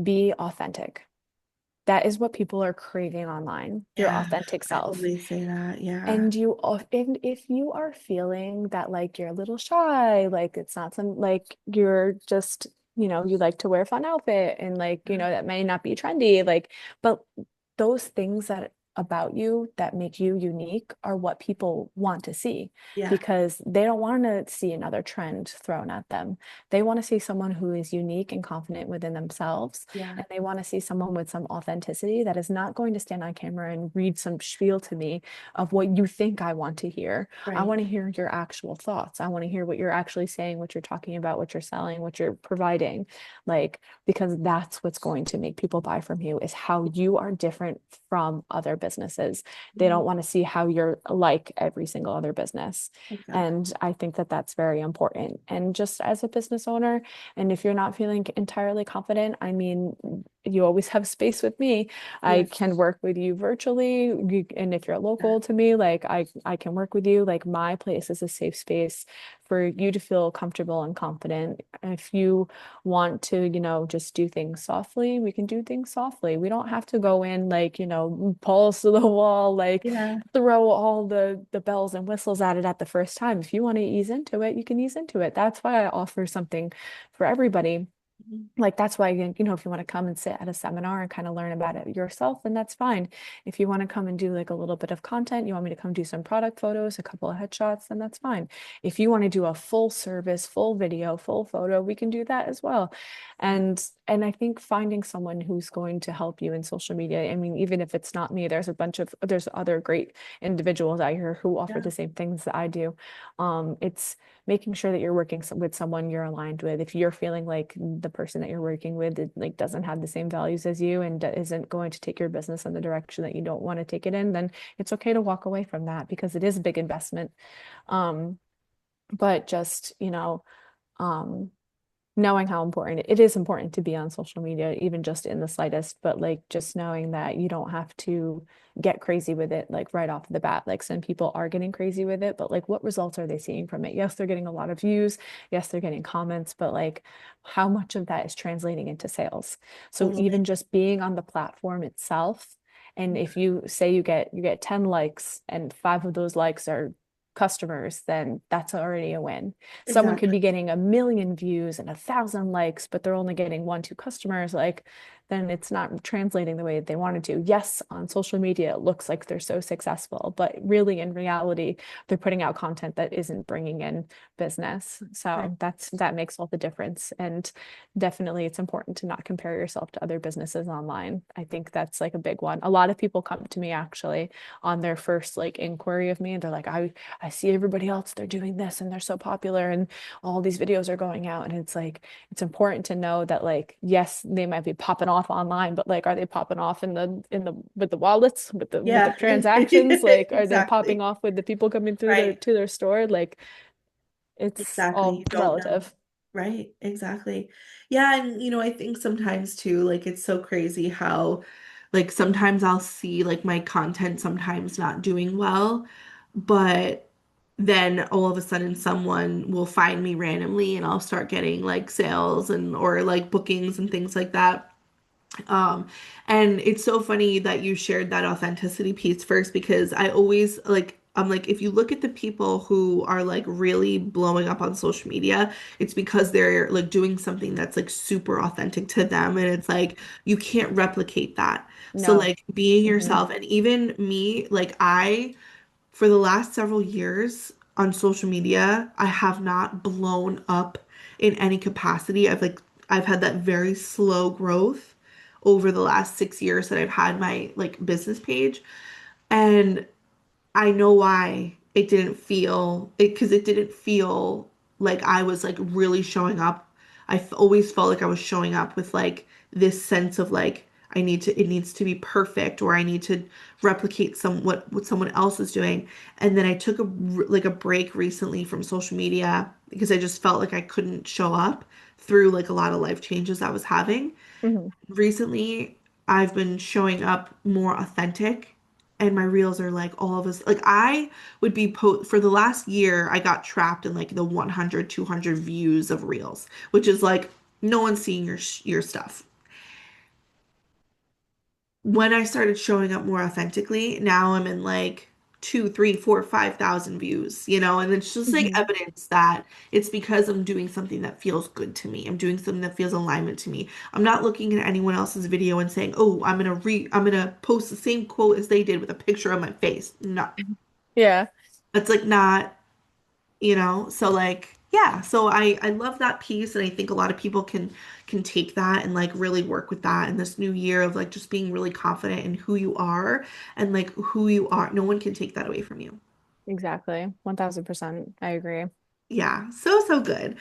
be authentic. That is what people are craving online, your Yeah, authentic I self. always say that. Yeah. And and if you are feeling that like you're a little shy, like it's not some like you're just, you know, you like to wear a fun outfit and like, you know, that may not be trendy, like, but those things that about you that make you unique are what people want to see Yeah. because they don't want to see another trend thrown at them. They want to see someone who is unique and confident within themselves, Yeah. and they want to see someone with some authenticity that is not going to stand on camera and read some spiel to me of what you think I want to hear. I Right. want to hear your actual thoughts. I want to hear what you're actually saying, what you're talking about, what you're selling, what you're providing. Like, because that's what's going to make people buy from you is how you are different from other businesses. They Mhm. don't want to see how you're like every single other business. Exactly. And I think that that's very important. And just as a business owner, and if you're not feeling entirely confident, I mean, you always have space with me. I Yeah. can work with you virtually. And if you're local to me, like I can work with you. Like my place is a safe space for you to feel comfortable and confident. If you want to, just do things softly, we can do things softly. We don't have to go in like, balls to the wall, like Yeah. throw all the bells and whistles at it at the first time. If you want to ease into it, you can ease into it. That's why I offer something for everybody. Mhm. Like that's why, if you want to come and sit at a seminar and kind of learn about it yourself, then that's fine. If you want to come and do like a little bit of content, you want me to come do some product photos, a couple of headshots, then that's fine. If you want to do a full service, full video, full photo, we can do that as well. And I think finding someone who's going to help you in social media, I mean, even if it's not me, there's other great individuals out here who offer Yeah. the same things that I do. It's making sure that you're working with someone you're aligned with. If you're feeling like the person that you're working with like doesn't have the same values as you and isn't going to take your business in the direction that you don't want to take it in, then it's okay to walk away from that because it is a big investment. Um, but just, um, knowing how important it is important to be on social media, even just in the slightest, but like just knowing that you don't have to get crazy with it like right off the bat. Like some people are getting crazy with it, but like what results are they seeing from it? Yes, they're getting a lot of views. Yes, they're getting comments, but like how much of that is translating into sales? So Totally. even just being on the platform itself, and if you say you get 10 likes and five of those likes are customers, then that's already a win. Someone could Exactly. be getting a million views and 1,000 likes, but they're only getting one, two customers, like then it's not translating the way that they wanted to. Yes, on social media, it looks like they're so successful, but really in reality, they're putting out content that isn't bringing in business. Right. So that makes all the difference. And definitely it's important to not compare yourself to other businesses online. I think that's like a big one. A lot of people come to me actually on their first like inquiry of me and they're like, I see everybody else, they're doing this and they're so popular and all these videos are going out. And it's like, it's important to know that like, yes, they might be popping off online, but like, are they popping off with the wallets, with the Yeah. transactions? Like, are they popping Exactly. off with the people coming through Right. to their store? Like, it's Exactly. all You don't know. relative. Right. Exactly. Yeah. And, I think sometimes too, like, it's so crazy how, like, sometimes I'll see, like, my content sometimes not doing well, but then all of a sudden someone will find me randomly and I'll start getting, like, sales and, or, like, bookings and things like that. Um, and it's so funny that you shared that authenticity piece first because I always like, I'm like, if you look at the people who are like really blowing up on social media, it's because they're like doing something that's like super authentic to them. And it's like, you can't replicate that. So, No. like, being Hmm. yourself, and even me, like, for the last several years on social media, I have not blown up in any capacity. I've had that very slow growth over the last 6 years that I've had my like business page. And I know why it didn't feel it because it didn't feel like I was like really showing up. Always felt like I was showing up with like this sense of like it needs to be perfect or I need to replicate what someone else is doing. And then I took like a break recently from social media because I just felt like I couldn't show up through like a lot of life changes I was having. Hmm. Recently, I've been showing up more authentic and my reels are like all of us like I would be for the last year I got trapped in like the 100 200 views of reels, which is like no one's seeing your stuff. When I started showing up more authentically, now I'm in like two, three, four, 5,000 views, and it's just like Hmm. evidence that it's because I'm doing something that feels good to me. I'm doing something that feels alignment to me. I'm not looking at anyone else's video and saying, "Oh, I'm gonna post the same quote as they did with a picture of my face." No, Yeah, that's like not so like yeah, so I love that piece and I think a lot of people can take that and like really work with that in this new year of like just being really confident in who you are and like who you are. No one can take that away from you. exactly. 1,000%. I agree. Yeah, so good.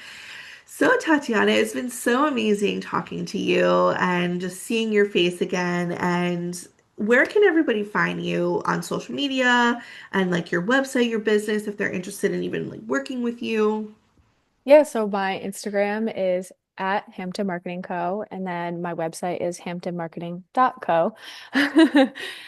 So Tatiana, it's been so amazing talking to you and just seeing your face again. And where can everybody find you on social media and like your website, your business, if they're interested in even like working with you? Yeah, so my Instagram is at Hampton Marketing Co. And then my website is hamptonmarketing.co.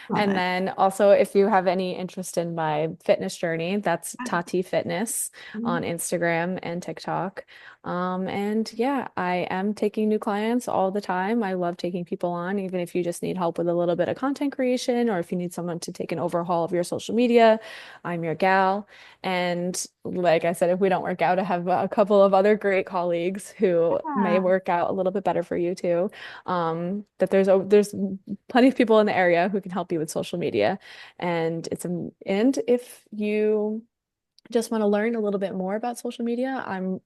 Love And it. then also, if you have any interest in my fitness journey, that's Tati Fitness on Mhm. Instagram and TikTok. And yeah, I am taking new clients all the time. I love taking people on, even if you just need help with a little bit of content creation or if you need someone to take an overhaul of your social media, I'm your gal. And like I said, if we don't work out, I have a couple of other great colleagues who may Yeah. work out a little bit better for you too. That there's plenty of people in the area who can help you with social media, and and if you just want to learn a little bit more about social media, I'm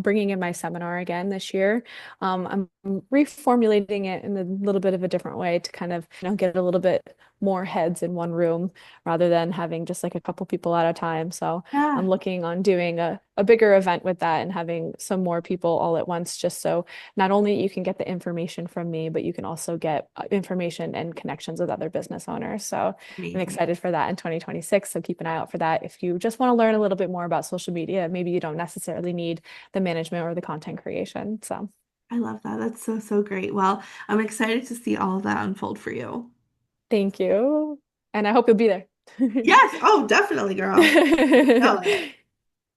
bringing in my seminar again this year. I'm reformulating it in a little bit of a different way to kind of, get a little bit more heads in one room rather than having just like a couple people at a time. So Yeah. I'm looking on doing a bigger event with that and having some more people all at once, just so not only you can get the information from me, but you can also get information and connections with other business owners. So I'm Amazing. excited for that in 2026. So keep an eye out for that. If you just want to learn a little bit more about social media, maybe you don't necessarily need the management or the content creation. So I love that. That's so, so great. Well, I'm excited to see all of that unfold for you. thank you. And I hope you'll be there. Yes. Oh, definitely, girl. Know it.